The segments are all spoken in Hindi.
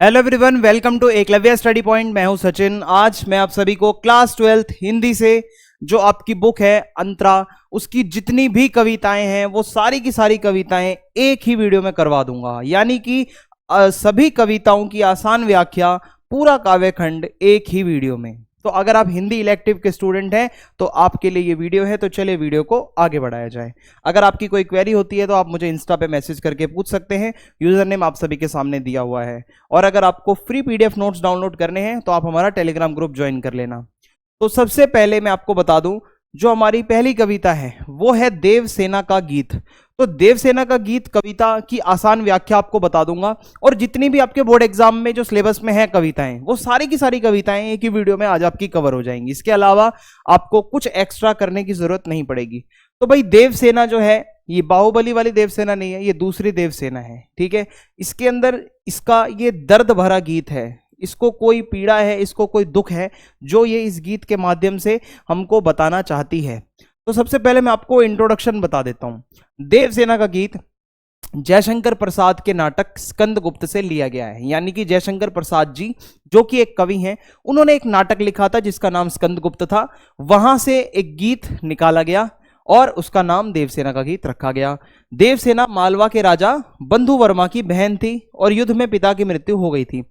Hello everyone, welcome to Eklavya study point. मैं हूं सचिन। आज मैं आप सभी को क्लास 12th हिंदी से जो आपकी बुक है अंतरा, उसकी जितनी भी कविताएं हैं वो सारी की सारी कविताएं एक ही वीडियो में करवा दूंगा। यानी कि सभी कविताओं की आसान व्याख्या, पूरा काव्य खंड एक ही वीडियो में। तो अगर आप हिंदी इलेक्टिव के स्टूडेंट हैं तो आपके लिए ये वीडियो है। तो चलिए वीडियो को आगे बढ़ाया जाए। अगर आपकी कोई क्वेरी होती है तो आप मुझे इंस्टा पे मैसेज करके पूछ सकते हैं। यूजर नेम आप सभी के सामने दिया हुआ है। और अगर आपको फ्री पीडीएफ नोट्स डाउनलोड करने हैं तो आप हमारा टेलीग्राम ग्रुप ज्वाइन कर लेना। तो सबसे पहले मैं आपको बता दूं, जो हमारी पहली कविता है वो है देवसेना का गीत। तो देवसेना का गीत कविता की आसान व्याख्या आपको बता दूंगा, और जितनी भी आपके बोर्ड एग्जाम में जो सिलेबस में है कविताएं, वो सारी की सारी कविताएं एक ही वीडियो में आज आपकी कवर हो जाएंगी। इसके अलावा आपको कुछ एक्स्ट्रा करने की जरूरत नहीं पड़ेगी। तो भाई देवसेना जो है, ये बाहुबली वाली देवसेना नहीं है, ये दूसरी देवसेना है। ठीक है, इसके अंदर इसका ये दर्द भरा गीत है। इसको कोई पीड़ा है, इसको कोई दुख है, जो ये इस गीत के माध्यम से हमको बताना चाहती है। तो सबसे पहले मैं आपको इंट्रोडक्शन बता देता हूं। देवसेना का गीत जयशंकर प्रसाद के नाटक स्कंदगुप्त से लिया गया है। यानी कि जयशंकर प्रसाद जी जो कि एक कवि हैं, उन्होंने एक नाटक लिखा था जिसका नाम स्कंदगुप्त था। वहां से एक गीत निकाला गया और उसका नाम देवसेना का गीत रखा गया। देवसेना मालवा के राजा बंधु वर्मा की बहन थी और युद्ध में पिता की मृत्यु हो गई थी।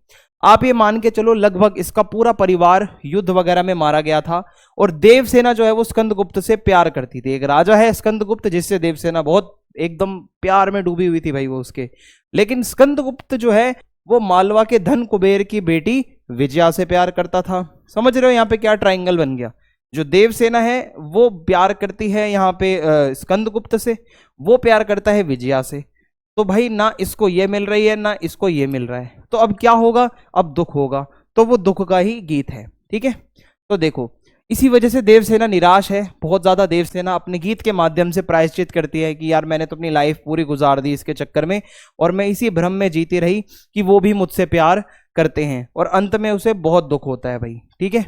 आप ये मान के चलो लगभग इसका पूरा परिवार युद्ध वगैरह में मारा गया था। और देवसेना जो है वो स्कंदगुप्त से प्यार करती थी। एक राजा है स्कंदगुप्त, जिससे देवसेना बहुत एकदम प्यार में डूबी हुई थी भाई वो उसके। लेकिन स्कंदगुप्त जो है वो मालवा के धन कुबेर की बेटी विजया से प्यार करता था। समझ रहे हो यहाँ पे क्या ट्राइंगल बन गया। जो देवसेना है वो प्यार करती है यहाँ पे स्कंदगुप्त से, वो प्यार करता है विजया से। तो भाई ना इसको ये मिल रही है ना इसको ये मिल रहा है, तो अब क्या होगा, अब दुख होगा। तो वो दुख का ही गीत है। ठीक है, तो देखो इसी वजह से देवसेना निराश है बहुत ज्यादा। देवसेना अपने गीत के माध्यम से प्रायश्चित करती है कि यार मैंने तो अपनी लाइफ पूरी गुजार दी इसके चक्कर में, और मैं इसी भ्रम में जीती रही कि वो भी मुझसे प्यार करते हैं, और अंत में उसे बहुत दुख होता है भाई। ठीक है,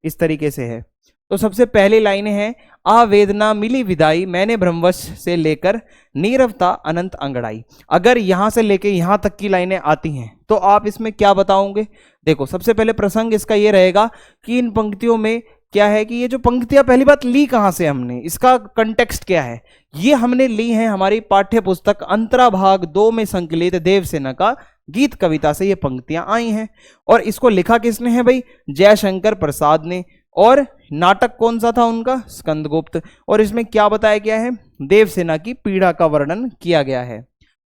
इस तरीके से है। तो सबसे पहली लाइनें हैं, आवेदना मिली विदाई मैंने ब्रह्मवश से लेकर नीरवता अनंत अंगड़ाई। अगर यहां से लेके यहां तक की लाइनें आती हैं तो आप इसमें क्या बताओगे। देखो सबसे पहले प्रसंग इसका ये रहेगा कि इन पंक्तियों में क्या है कि ये जो पंक्तियां, पहली बात ली कहां से हमने, इसका कंटेक्स्ट क्या है। ये हमने ली है हमारी पाठ्य पुस्तक अंतरा भाग 2 में संकलित देवसेना का गीत कविता से ये पंक्तियां आई हैं। और इसको लिखा किसने है भाई, जयशंकर प्रसाद ने। और नाटक कौन सा था उनका, स्कंदगुप्त। और इसमें क्या बताया गया है, देवसेना की पीड़ा का वर्णन किया गया है।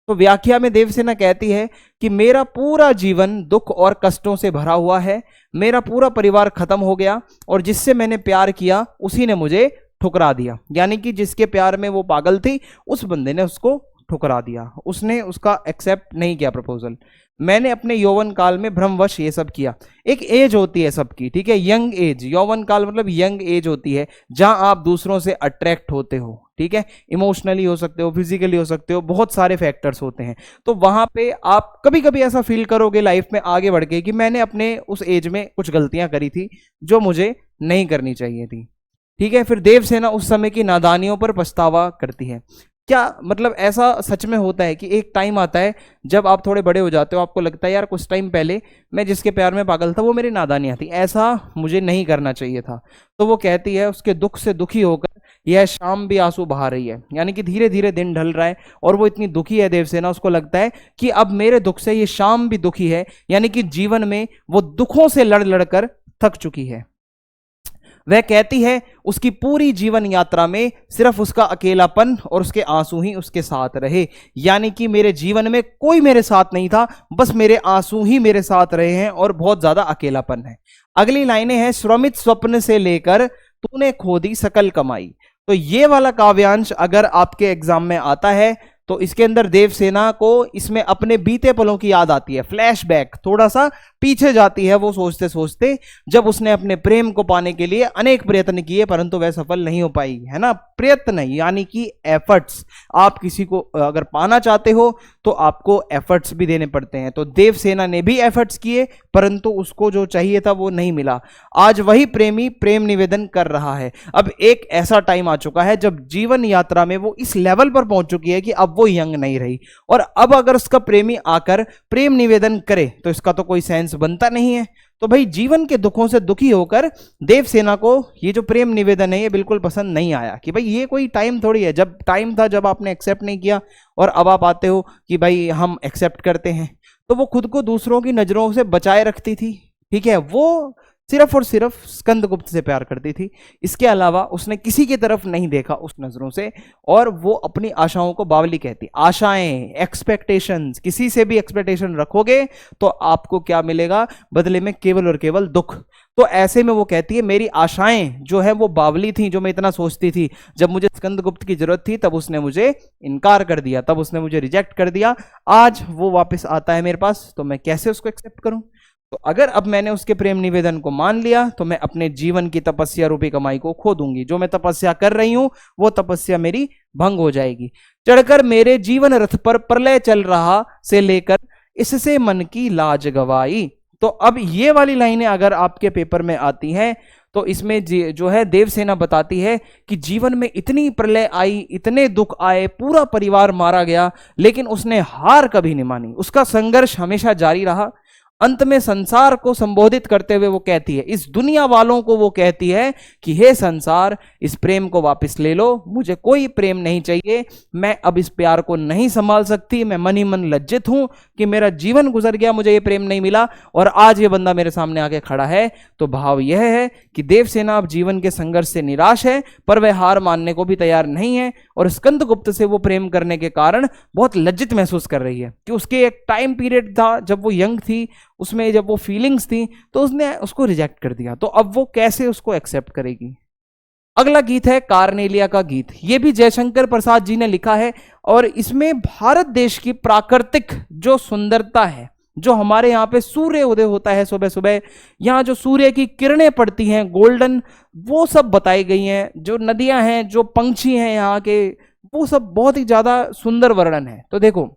तो व्याख्या में देवसेना कहती है कि मेरा पूरा जीवन दुख और कष्टों से भरा हुआ है। मेरा पूरा परिवार खत्म हो गया और जिससे मैंने प्यार किया उसी ने मुझे ठुकरा दिया। यानी कि जिसके प्यार में वो पागल थी उस बंदे ने उसको ठुकरा दिया, उसने उसका एक्सेप्ट नहीं किया प्रपोजल। मैंने अपने यौवन काल में भ्रमवश ये सब किया। एक एज होती है सबकी, ठीक है, यंग एज। यौवन काल मतलब यंग एज होती है जहां आप दूसरों से अट्रैक्ट होते हो। ठीक है, इमोशनली हो सकते हो, फिजिकली हो सकते हो, बहुत सारे फैक्टर्स होते हैं। तो वहां पे आप कभी कभी ऐसा फील करोगे लाइफ में आगे बढ़ के कि मैंने अपने उस एज में कुछ गलतियां करी थी जो मुझे नहीं करनी चाहिए थी। ठीक है, फिर देवसेना उस समय की नादानियों पर पछतावा करती है। क्या मतलब ऐसा सच में होता है कि एक टाइम आता है जब आप थोड़े बड़े हो जाते हो, आपको लगता है यार कुछ टाइम पहले मैं जिसके प्यार में पागल था वो मेरी नादानियां थी, ऐसा मुझे नहीं करना चाहिए था। तो वो कहती है उसके दुख से दुखी होकर यह शाम भी आंसू बहा रही है। यानी कि धीरे धीरे दिन ढल रहा है और वो इतनी दुखी है देवसेना, उसको लगता है कि अब मेरे दुख से ये शाम भी दुखी है। यानी कि जीवन में वो दुखों से लड़ लड़कर थक चुकी है। वह कहती है उसकी पूरी जीवन यात्रा में सिर्फ उसका अकेलापन और उसके आंसू ही उसके साथ रहे। यानी कि मेरे जीवन में कोई मेरे साथ नहीं था, बस मेरे आंसू ही मेरे साथ रहे हैं और बहुत ज्यादा अकेलापन है। अगली लाइनें हैं, श्रमित स्वप्न से लेकर तूने खो दी सकल कमाई। तो ये वाला काव्यांश अगर आपके एग्जाम में आता है तो इसके अंदर देवसेना को इसमें अपने बीते पलों की याद आती है, फ्लैशबैक, थोड़ा सा पीछे जाती है वो सोचते सोचते, जब उसने अपने प्रेम को पाने के लिए अनेक प्रयत्न किए परंतु वह सफल नहीं हो पाई, है ना। प्रयत्न यानी कि एफर्ट्स। आप किसी को अगर पाना चाहते हो तो आपको एफर्ट्स भी देने पड़ते हैं। तो देवसेना ने भी एफर्ट्स किए, परंतु उसको जो चाहिए था वो नहीं मिला। आज वही प्रेमी प्रेम निवेदन कर रहा है। अब एक ऐसा टाइम आ चुका है जब जीवन यात्रा में वो इस लेवल पर पहुंच चुकी है कि अब वो यंग नहीं रही, और अब अगर उसका प्रेमी आकर प्रेम निवेदन करे तो इसका तो कोई सेंस बनता नहीं है। तो भाई जीवन के दुखों से दुखी होकर देवसेना को ये जो प्रेम निवेदन है ये बिल्कुल पसंद नहीं आया कि भाई ये कोई टाइम थोड़ी है, जब टाइम था जब आपने एक्सेप्ट नहीं किया और अब आप आते हो कि भाई हम एक्सेप्ट करते हैं। तो वो खुद को दूसरों की नजरों से बचाए रखती थी, ठीक है। वो सिर्फ और सिर्फ स्कंदगुप्त से प्यार करती थी, इसके अलावा उसने किसी की तरफ नहीं देखा उस नजरों से। और वो अपनी आशाओं को बावली कहती। आशाएं, एक्सपेक्टेशंस, किसी से भी एक्सपेक्टेशन रखोगे तो आपको क्या मिलेगा बदले में? केवल और केवल दुख। तो ऐसे में वो कहती है मेरी आशाएं जो है वो बावली थी, जो मैं इतना सोचती थी। जब मुझे स्कंदगुप्त की जरूरत थी तब उसने मुझे इनकार कर दिया, तब उसने मुझे रिजेक्ट कर दिया। आज वो वापस आता है मेरे पास तो मैं कैसे उसको एक्सेप्ट करूं? तो अगर अब मैंने उसके प्रेम निवेदन को मान लिया तो मैं अपने जीवन की तपस्या रूपी कमाई को खो दूंगी। जो मैं तपस्या कर रही हूं वो तपस्या मेरी भंग हो जाएगी। चढ़कर मेरे जीवन रथ पर प्रलय चल रहा से लेकर इससे मन की लाज गवाई। तो अब ये वाली लाइनें अगर आपके पेपर में आती हैं तो इसमें जो है देवसेना बताती है कि जीवन में इतनी प्रलय आई, इतने दुख आए, पूरा परिवार मारा गया, लेकिन उसने हार कभी नहीं मानी। उसका संघर्ष हमेशा जारी रहा। अंत में संसार को संबोधित करते हुए वो कहती है, इस दुनिया वालों को वो कहती है कि हे संसार, इस प्रेम को वापस ले लो, मुझे कोई प्रेम नहीं चाहिए, मैं अब इस प्यार को नहीं संभाल सकती, मैं मन ही मन लज्जित हूं कि मेरा जीवन गुजर गया, मुझे ये प्रेम नहीं मिला और आज ये बंदा मेरे सामने आके खड़ा है। तो भाव यह है कि देवसेना अब जीवन के संघर्ष से निराश है, पर वह हार मानने को भी तैयार नहीं है और स्कंदगुप्त से वो प्रेम करने के कारण बहुत लज्जित महसूस कर रही है कि उसके एक टाइम पीरियड था जब वो यंग थी, उसमें जब वो फीलिंग्स थी तो उसने उसको रिजेक्ट कर दिया। तो अब वो कैसे उसको एक्सेप्ट करेगी? अगला गीत है कार्नेलिया का गीत। ये भी जयशंकर प्रसाद जी ने लिखा है और इसमें भारत देश की प्राकृतिक जो सुंदरता है, जो हमारे यहाँ पे सूर्य उदय होता है सुबह सुबह, यहाँ जो सूर्य की किरणें पड़ती हैं गोल्डन, वो सब बताई गई हैं। जो नदियां हैं, जो पंछी हैं यहाँ के, वो सब बहुत ही ज्यादा सुंदर वर्णन है। तो देखो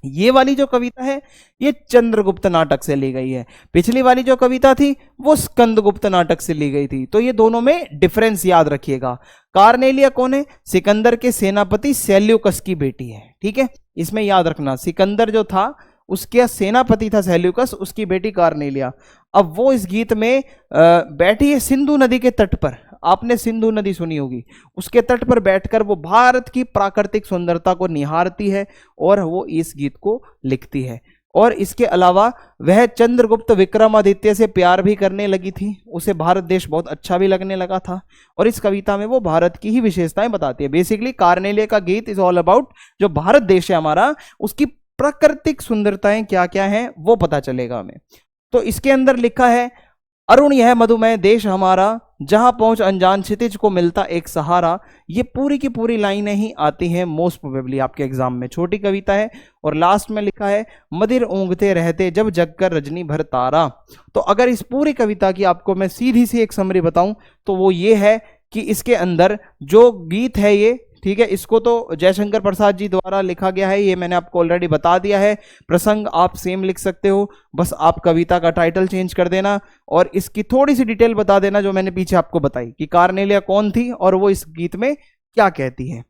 ये वाली जो कविता है ये चंद्रगुप्त नाटक से ली गई है, पिछली वाली जो कविता थी वो स्कंदगुप्त नाटक से ली गई थी। तो ये दोनों में डिफरेंस याद रखिएगा। कार्नेलिया कौन है? सिकंदर के सेनापति सेल्यूकस की बेटी है, ठीक है। इसमें याद रखना सिकंदर जो था उसके सेनापति था सेल्यूकस, उसकी बेटी कार्नेलिया। अब वो इस गीत में बैठी है सिंधु नदी के तट पर। आपने सिंधु नदी सुनी होगी, उसके तट पर बैठकर वो भारत की प्राकृतिक सुंदरता को निहारती है और वो इस गीत को लिखती है। और इसके अलावा वह चंद्रगुप्त विक्रमादित्य से प्यार भी करने लगी थी, उसे भारत देश बहुत अच्छा भी लगने लगा था और इस कविता में वो भारत की ही विशेषताएं बताती है। बेसिकली कार्नेलिया का गीत इज ऑल अबाउट जो भारत देश है हमारा, उसकी प्राकृतिक सुंदरताएं क्या क्या हैं वो पता चलेगा हमें। तो इसके अंदर लिखा है, अरुण यह मधुमेह देश हमारा, जहां पहुंच अनजान क्षितिज को मिलता एक सहारा। ये पूरी की पूरी लाइनें ही आती हैं मोस्ट प्रोबेबली आपके एग्जाम में। छोटी कविता है और लास्ट में लिखा है, मदिर ऊँघते रहते जब जगकर रजनी भर तारा। तो अगर इस पूरी कविता की आपको मैं सीधी सी एक समरी बताऊं तो वो ये है कि इसके अंदर जो गीत है ये, ठीक है, इसको तो जयशंकर प्रसाद जी द्वारा लिखा गया है, ये मैंने आपको ऑलरेडी बता दिया है। प्रसंग आप सेम लिख सकते हो, बस आप कविता का टाइटल चेंज कर देना और इसकी थोड़ी सी डिटेल बता देना जो मैंने पीछे आपको बताई कि कार्नेलिया कौन थी और वो इस गीत में क्या कहती है।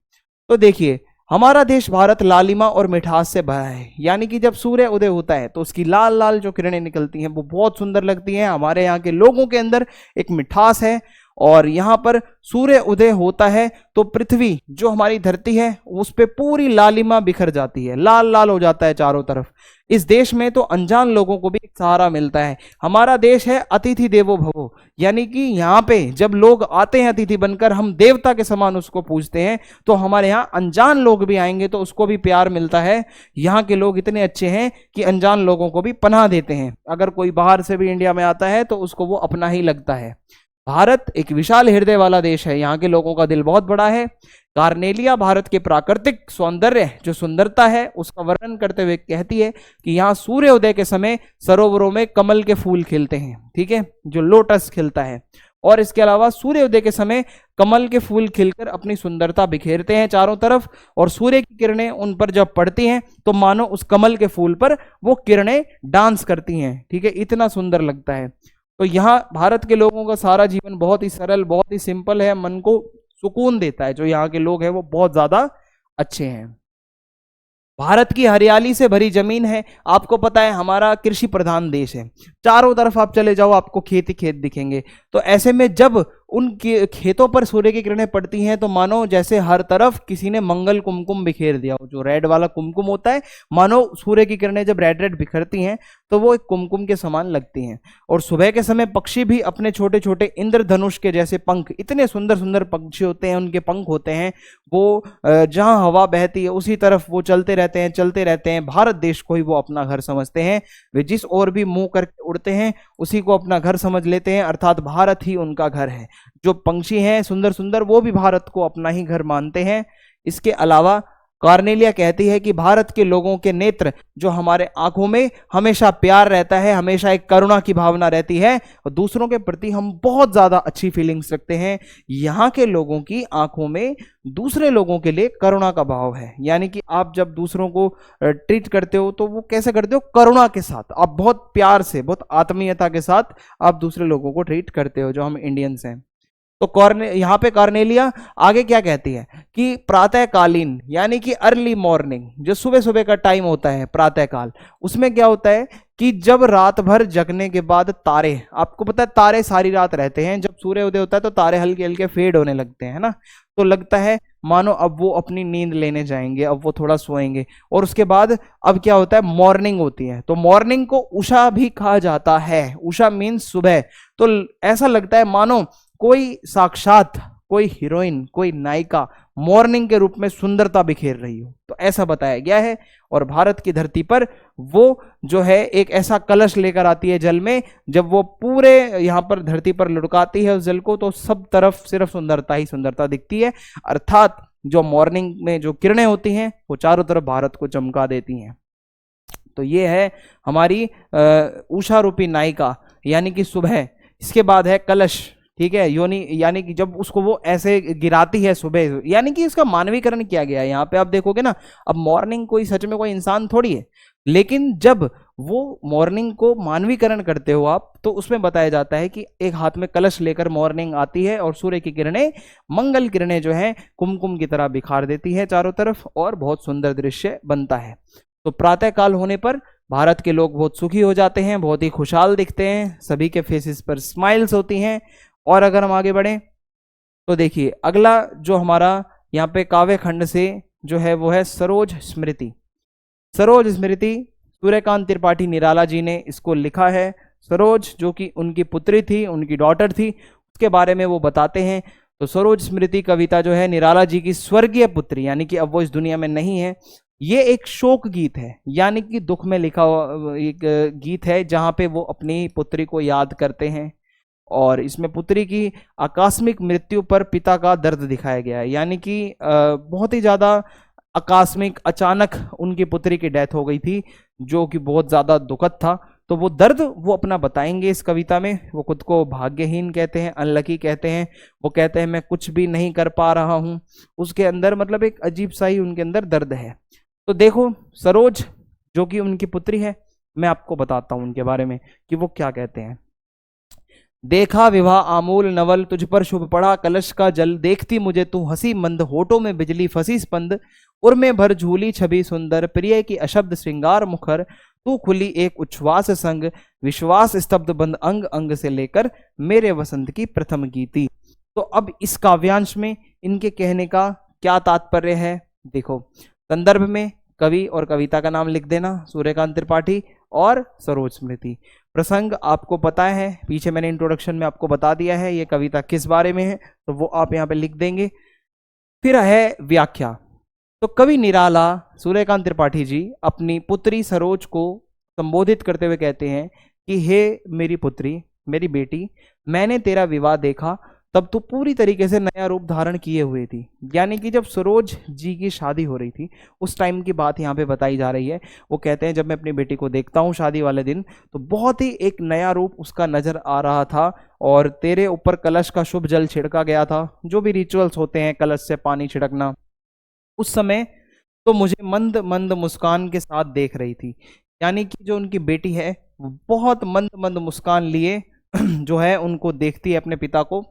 तो देखिए, हमारा देश भारत लालिमा और मिठास से भरा है, यानी कि जब सूर्य उदय होता है तो उसकी लाल लाल जो किरणें निकलती हैं वो बहुत सुंदर लगती हैं। हमारे यहाँ के लोगों के अंदर एक मिठास है और यहाँ पर सूर्य उदय होता है तो पृथ्वी जो हमारी धरती है उस पे पूरी लालिमा बिखर जाती है, लाल लाल हो जाता है चारों तरफ। इस देश में तो अनजान लोगों को भी एक सहारा मिलता है। हमारा देश है अतिथि देवो भवो, यानी कि यहाँ पे जब लोग आते हैं अतिथि बनकर, हम देवता के समान उसको पूजते हैं। तो हमारे यहाँ अनजान लोग भी आएंगे तो उसको भी प्यार मिलता है। यहाँ के लोग इतने अच्छे हैं कि अनजान लोगों को भी पनाह देते हैं। अगर कोई बाहर से भी इंडिया में आता है तो उसको वो अपना ही लगता है। भारत एक विशाल हृदय वाला देश है, यहाँ के लोगों का दिल बहुत बड़ा है। कार्नेलिया भारत के प्राकृतिक सौंदर्य जो सुंदरता है उसका वर्णन करते हुए कहती है कि यहाँ सूर्योदय के समय सरोवरों में कमल के फूल खिलते हैं, ठीक है, जो लोटस खिलता है और इसके अलावा सूर्योदय के समय कमल के फूल खिलकर अपनी सुंदरता बिखेरते हैं चारों तरफ, और सूर्य की किरणें उन पर जब पड़ती हैं तो मानो उस कमल के फूल पर वो किरणें डांस करती हैं। ठीक है, इतना सुंदर लगता है। तो यहाँ भारत के लोगों का सारा जीवन बहुत ही सरल, बहुत ही सिंपल है, मन को सुकून देता है। जो यहाँ के लोग हैं वो बहुत ज्यादा अच्छे हैं। भारत की हरियाली से भरी जमीन है। आपको पता है हमारा कृषि प्रधान देश है, चारों तरफ आप चले जाओ आपको खेत ही खेत दिखेंगे। तो ऐसे में जब उन खेतों पर सूर्य की किरणें पड़ती हैं तो मानो जैसे हर तरफ किसी ने मंगल कुमकुम बिखेर दिया हो। जो रेड वाला कुमकुम होता है, मानो सूर्य की किरणें जब रेड रेड बिखरती हैं तो वो एक कुमकुम के समान लगती हैं। और सुबह के समय पक्षी भी अपने छोटे छोटे इंद्रधनुष के जैसे पंख, इतने सुंदर सुंदर पक्षी होते हैं, उनके पंख होते हैं, वो जहां हवा बहती है उसी तरफ वो चलते रहते हैं, चलते रहते हैं। भारत देश को ही वो अपना घर समझते हैं। वे जिस ओर भी मुंह करके उड़ते हैं उसी को अपना घर समझ लेते हैं, अर्थात भारत ही उनका घर है। जो पंछी हैं सुंदर सुंदर, वो भी भारत को अपना ही घर मानते हैं। इसके अलावा कॉर्नेलिया कहती है कि भारत के लोगों के नेत्र, जो हमारे आंखों में हमेशा प्यार रहता है, हमेशा एक करुणा की भावना रहती है, और दूसरों के प्रति हम बहुत ज्यादा अच्छी फीलिंग्स रखते हैं। यहाँ के लोगों की आंखों में दूसरे लोगों के लिए करुणा का भाव है। यानी कि आप जब दूसरों को ट्रीट करते हो तो वो कैसे करते हो, करुणा के साथ। आप बहुत प्यार से, बहुत आत्मीयता के साथ आप दूसरे लोगों को ट्रीट करते हो, जो हम इंडियंस हैं। तो यहाँ पे कॉर्नेलिया आगे क्या कहती है कि प्रातःकालीन यानी कि अर्ली मॉर्निंग, जो सुबह सुबह का टाइम होता है प्रातःकाल, उसमें क्या होता है कि जब रात भर जगने के बाद तारे, आपको पता है तारे सारी रात रहते हैं, जब सूर्य उदय होता है तो तारे हल्के हल्के फेड होने लगते हैं ना, तो लगता है मानो अब वो अपनी नींद लेने जाएंगे, अब वो थोड़ा सोएंगे। और उसके बाद अब क्या होता है, मॉर्निंग होती है। तो मॉर्निंग को उषा भी कहा जाता है। उषा मीन्स सुबह। तो ऐसा लगता है मानो कोई साक्षात कोई हीरोइन, कोई नायिका मॉर्निंग के रूप में सुंदरता बिखेर रही हो, तो ऐसा बताया गया है। और भारत की धरती पर वो जो है एक ऐसा कलश लेकर आती है जल में, जब वो पूरे यहाँ पर धरती पर लुढ़काती है उस जल को, तो सब तरफ सिर्फ सुंदरता ही सुंदरता दिखती है। अर्थात जो मॉर्निंग में जो किरणें होती हैं वो चारों तरफ भारत को चमका देती हैं। तो ये है हमारी उषा रूपी नायिका यानी कि सुबह। इसके बाद है कलश, ठीक है, योनि, यानी कि जब उसको वो ऐसे गिराती है सुबह, यानी कि इसका मानवीकरण किया गया है। यहाँ पे आप देखोगे ना, अब मॉर्निंग कोई सच में कोई इंसान थोड़ी है, लेकिन जब वो मॉर्निंग को मानवीकरण करते हो आप, तो उसमें बताया जाता है कि एक हाथ में कलश लेकर मॉर्निंग आती है और सूर्य की किरणें, मंगल किरणें जो है कुमकुम की तरह बिखार देती है चारों तरफ, और बहुत सुंदर दृश्य बनता है। तो प्रातःकाल होने पर भारत के लोग बहुत सुखी हो जाते हैं, बहुत ही खुशहाल दिखते हैं, सभी के फेसेस पर स्माइल्स होती हैं। और अगर हम आगे बढ़ें तो देखिए अगला जो हमारा यहाँ पे काव्य खंड से जो है वो है सरोज स्मृति। सरोज स्मृति सूर्यकांत त्रिपाठी निराला जी ने इसको लिखा है। सरोज जो कि उनकी पुत्री थी, उनकी डॉटर थी, उसके बारे में वो बताते हैं। तो सरोज स्मृति कविता जो है निराला जी की स्वर्गीय पुत्री, यानी कि अब वो इस दुनिया में नहीं है, ये एक शोक गीत है, यानी कि दुख में लिखा हुआ एक गीत है, जहां पे वो अपनी पुत्री को याद करते हैं। और इसमें पुत्री की आकस्मिक मृत्यु पर पिता का दर्द दिखाया गया है, यानी कि बहुत ही ज्यादा आकस्मिक, अचानक उनकी पुत्री की डेथ हो गई थी, जो कि बहुत ज्यादा दुखद था। तो वो दर्द वो अपना बताएंगे इस कविता में। वो खुद को भाग्यहीन कहते हैं, अनलकी कहते हैं। वो कहते हैं मैं कुछ भी नहीं कर पा रहा हूं। उसके अंदर मतलब एक अजीब सा ही उनके अंदर दर्द है। तो देखो सरोज जो कि उनकी पुत्री है, मैं आपको बताता हूं उनके बारे में कि वो क्या कहते हैं। देखा विवाह आमूल नवल, तुझ पर शुभ पड़ा कलश का जल, देखती मुझे तू हंसी मंद, होठों में बिजली फंसी स्पंद, उर्मे भर झूली छवि सुंदर, प्रिय की अशब्द श्रृंगार मुखर, तू खुली एक उच्छ्वास संग, विश्वास स्तब्ध बंद अंग अंग से लेकर मेरे वसंत की प्रथम गीति। तो अब इस काव्यांश में इनके कहने का क्या तात्पर्य है, देखो संदर्भ में कवि और कविता का नाम लिख देना, सूर्यकांत त्रिपाठी और सरोज स्मृति। प्रसंग आपको पता है, पीछे मैंने इंट्रोडक्शन में आपको बता दिया है ये कविता किस बारे में है, तो वो आप यहाँ पे लिख देंगे। फिर है व्याख्या। तो कवि निराला सूर्यकांत त्रिपाठी जी अपनी पुत्री सरोज को संबोधित करते हुए कहते हैं कि हे मेरी पुत्री, मेरी बेटी, मैंने तेरा विवाह देखा, तब तो पूरी तरीके से नया रूप धारण किए हुए थी। यानी कि जब सरोज जी की शादी हो रही थी उस टाइम की बात यहाँ पे बताई जा रही है। वो कहते हैं जब मैं अपनी बेटी को देखता हूँ शादी वाले दिन तो बहुत ही एक नया रूप उसका नजर आ रहा था, और तेरे ऊपर कलश का शुभ जल छिड़का गया था, जो भी रिचुअल्स होते हैं कलश से पानी छिड़कना, उस समय तो मुझे मंद मंद मुस्कान के साथ देख रही थी। यानी कि जो उनकी बेटी है वो बहुत मंद मंद मुस्कान लिए जो है उनको देखती है अपने पिता को।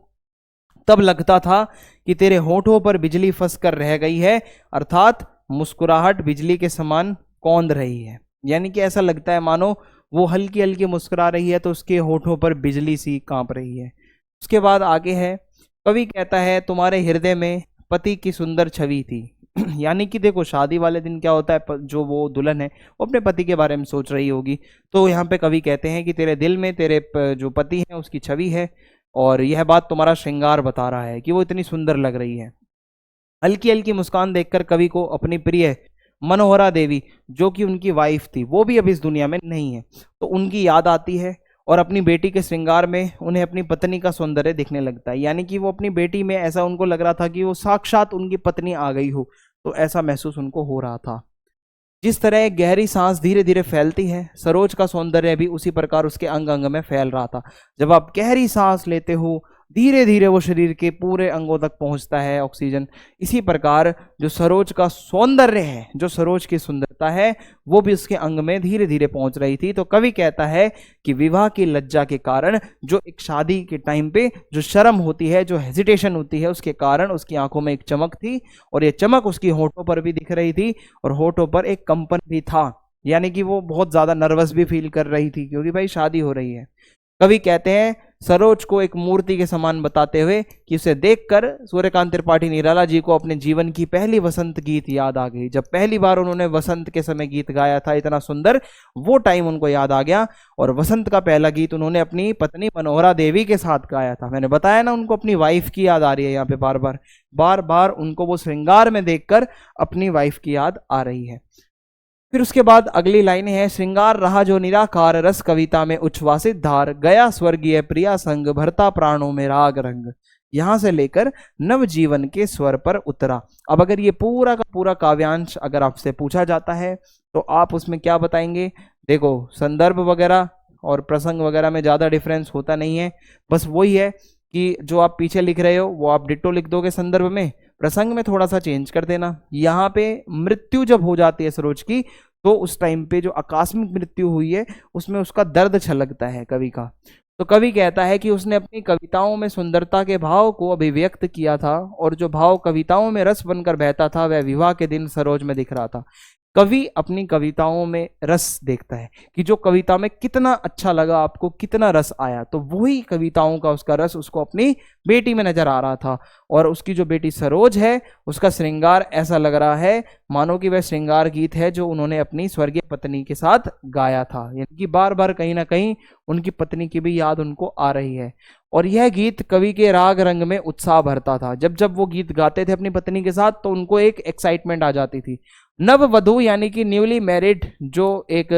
तब लगता था कि तेरे होठों पर बिजली फंस कर रह गई है, अर्थात मुस्कुराहट बिजली के समान कौंध रही है। यानी कि ऐसा लगता है मानो वो हल्की हल्की मुस्कुरा रही है तो उसके होठों पर बिजली सी कांप रही है। उसके बाद आगे है, कवि कहता है तुम्हारे हृदय में पति की सुंदर छवि थी। यानी कि देखो शादी वाले दिन क्या होता है, जो वो दुल्हन है वो अपने पति के बारे में सोच रही होगी, तो यहाँ पे कवि कहते हैं कि तेरे दिल में तेरे जो पति है उसकी छवि है, और यह बात तुम्हारा श्रृंगार बता रहा है कि वो इतनी सुंदर लग रही है। हल्की हल्की मुस्कान देखकर कवि को अपनी प्रिय मनोहरा देवी, जो कि उनकी वाइफ थी, वो भी अब इस दुनिया में नहीं है, तो उनकी याद आती है, और अपनी बेटी के श्रृंगार में उन्हें अपनी पत्नी का सौंदर्य दिखने लगता है। यानी कि वो अपनी बेटी में ऐसा उनको लग रहा था कि वो साक्षात उनकी पत्नी आ गई हो, तो ऐसा महसूस उनको हो रहा था। जिस तरह एक गहरी सांस धीरे धीरे फैलती है, सरोज का सौंदर्य भी उसी प्रकार उसके अंग अंग में फैल रहा था। जब आप गहरी सांस लेते हो धीरे धीरे वो शरीर के पूरे अंगों तक पहुंचता है ऑक्सीजन। इसी प्रकार जो सरोज का सौंदर्य है, जो सरोज की सुंदरता है, वो भी उसके अंग में धीरे धीरे पहुंच रही थी। तो कवि कहता है कि विवाह की लज्जा के कारण, जो एक शादी के टाइम पे जो शर्म होती है, जो हेजिटेशन होती है, उसके कारण उसकी आंखों में एक चमक थी, और ये चमक उसकी होठों पर भी दिख रही थी, और होठों पर एक कंपन भी था। यानी कि वो बहुत ज्यादा नर्वस भी फील कर रही थी क्योंकि भाई शादी हो रही है। कवि कहते हैं सरोज को एक मूर्ति के समान बताते हुए कि उसे देखकर सूर्यकांत त्रिपाठी निराला जी को अपने जीवन की पहली वसंत गीत याद आ गई। जब पहली बार उन्होंने वसंत के समय गीत गाया था इतना सुंदर, वो टाइम उनको याद आ गया, और वसंत का पहला गीत उन्होंने अपनी पत्नी मनोहरा देवी के साथ गाया था। मैंने बताया ना, उनको अपनी वाइफ की याद आ रही है यहाँ पे, बार बार उनको वो श्रृंगार में देखकर अपनी वाइफ की याद आ रही है। फिर उसके बाद अगली लाइन है, श्रृंगार रहा जो निराकार, रस कविता में उच्छ्वासित धार, गया स्वर्गीय प्रिया संग, भरता प्राणों में राग रंग। यहां से लेकर नव जीवन के स्वर पर उतरा। अब अगर ये पूरा का पूरा काव्यांश अगर आपसे पूछा जाता है तो आप उसमें क्या बताएंगे? देखो, संदर्भ वगैरह और प्रसंग वगैरह में ज्यादा डिफरेंस होता नहीं है, बस वही है कि जो आप पीछे लिख रहे हो वो आप डिट्टो लिख दोगे संदर्भ में, प्रसंग में थोड़ा सा चेंज कर देना। यहाँ पे मृत्यु जब हो जाती है सरोज की, तो उस टाइम पे जो आकस्मिक मृत्यु हुई है उसमें उसका दर्द छलकता है कवि का। तो कवि कहता है कि उसने अपनी कविताओं में सुंदरता के भाव को अभिव्यक्त किया था, और जो भाव कविताओं में रस बनकर बहता था वह विवाह के दिन सरोज में दिख रहा था। कवि अपनी कविताओं में रस देखता है कि जो कविता में कितना अच्छा लगा आपको, कितना रस आया, तो वही कविताओं का उसका रस उसको अपनी बेटी में नजर आ रहा था। और उसकी जो बेटी सरोज है उसका श्रृंगार ऐसा लग रहा है मानो कि वह श्रृंगार गीत है जो उन्होंने अपनी स्वर्गीय पत्नी के साथ गाया था। यानी कि बार बार कहीं ना कहीं उनकी पत्नी की भी याद उनको आ रही है, और यह गीत कवि के राग रंग में उत्साह भरता था। जब जब वो गीत गाते थे अपनी पत्नी के साथ तो उनको एक एक्साइटमेंट आ जाती थी। नव वधु यानी कि न्यूली मैरिड जो एक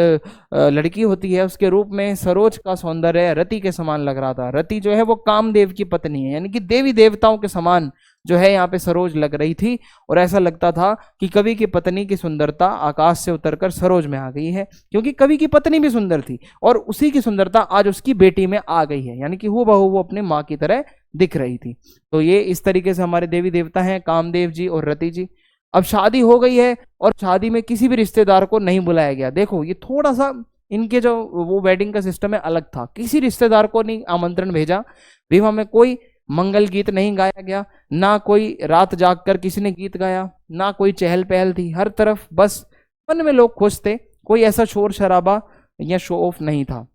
लड़की होती है, उसके रूप में सरोज का सौंदर्य रति के समान लग रहा था। रति जो है वो कामदेव की पत्नी है, यानी कि देवी देवताओं के समान जो है यहाँ पे सरोज लग रही थी, और ऐसा लगता था कि कवि की पत्नी की सुंदरता आकाश से उतरकर सरोज में आ गई है, क्योंकि कवि की पत्नी भी सुंदर थी और उसी की सुंदरता आज उसकी बेटी में आ गई है, यानी कि हूबहू वो अपने माँ की तरह दिख रही थी। तो ये इस तरीके से हमारे देवी देवता हैं कामदेव जी और रति जी। अब शादी हो गई है और शादी में किसी भी रिश्तेदार को नहीं बुलाया गया। देखो ये थोड़ा सा इनके जो वो वेडिंग का सिस्टम है अलग था, किसी रिश्तेदार को नहीं आमंत्रण भेजा, विवाह में कोई मंगल गीत नहीं गाया गया, ना कोई रात जागकर किसी ने गीत गाया, ना कोई चहल पहल थी, हर तरफ बस मन में लोग खुश थे, कोई ऐसा शोर शराबा या शो ऑफ नहीं था।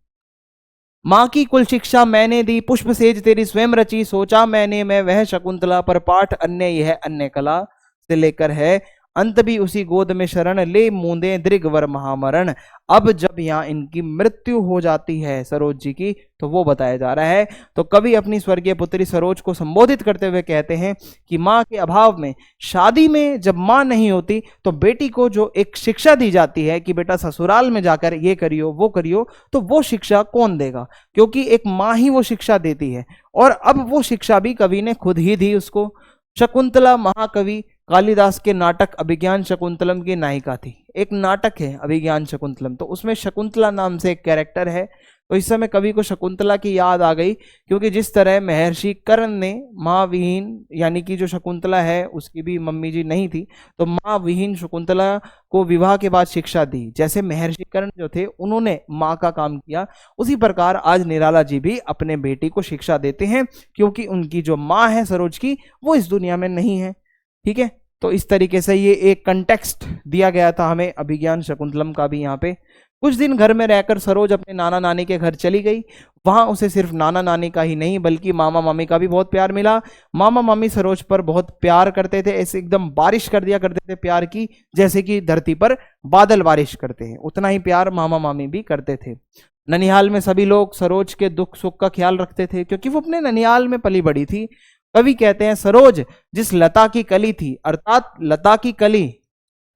माँ की कुल शिक्षा मैंने दी, पुष्प सेज तेरी स्वयं रची, सोचा मैंने मैं वह शकुंतला, पर पाठ अन्य यह अन्य कला, से लेकर है अंत भी उसी गोद में शरण ले मूंदे दृगवर महामरण। अब जब यहाँ इनकी मृत्यु हो जाती है सरोज जी की, तो वो बताया जा रहा है। तो कवि अपनी स्वर्गीय पुत्री सरोज को संबोधित करते हुए कहते हैं कि माँ के अभाव में, शादी में जब माँ नहीं होती तो बेटी को जो एक शिक्षा दी जाती है कि बेटा ससुराल में जाकर ये करियो वो करियो, तो वो शिक्षा कौन देगा, क्योंकि एक माँ ही वो शिक्षा देती है। और अब वो शिक्षा भी कवि ने खुद ही दी उसको। शकुंतला महाकवि कालिदास के नाटक अभिज्ञान शकुंतलम की नायिका थी। एक नाटक है अभिज्ञान शकुंतलम, तो उसमें शकुंतला नाम से एक कैरेक्टर है। तो इस समय कवि को शकुंतला की याद आ गई, क्योंकि जिस तरह महर्षि कर्ण ने माँ विहीन, यानी कि जो शकुंतला है उसकी भी मम्मी जी नहीं थी, तो माँ विहीन शकुंतला को विवाह के बाद शिक्षा दी। जैसे महर्षि कर्ण जो थे उन्होंने माँ का काम किया, उसी प्रकार आज निराला जी भी अपने बेटी को शिक्षा देते हैं, क्योंकि उनकी जो माँ है सरोज की, वो इस दुनिया में नहीं है। ठीक है, तो इस तरीके से ये एक कंटेक्स्ट दिया गया था हमें अभिज्ञान शकुंतलम का भी यहाँ पे। कुछ दिन घर में रहकर सरोज अपने नाना नानी के घर चली गई। वहां उसे सिर्फ नाना नानी का ही नहीं बल्कि मामा मामी का भी बहुत प्यार मिला। मामा मामी सरोज पर बहुत प्यार करते थे, ऐसे एकदम बारिश कर दिया करते थे प्यार की, जैसे कि धरती पर बादल बारिश करते हैं, उतना ही प्यार मामा मामी भी करते थे। ननिहाल में सभी लोग सरोज के दुख सुख का ख्याल रखते थे, क्योंकि वो अपने ननिहाल में पली बड़ी थी। कवि कहते हैं सरोज जिस लता की कली थी, अर्थात लता की कली,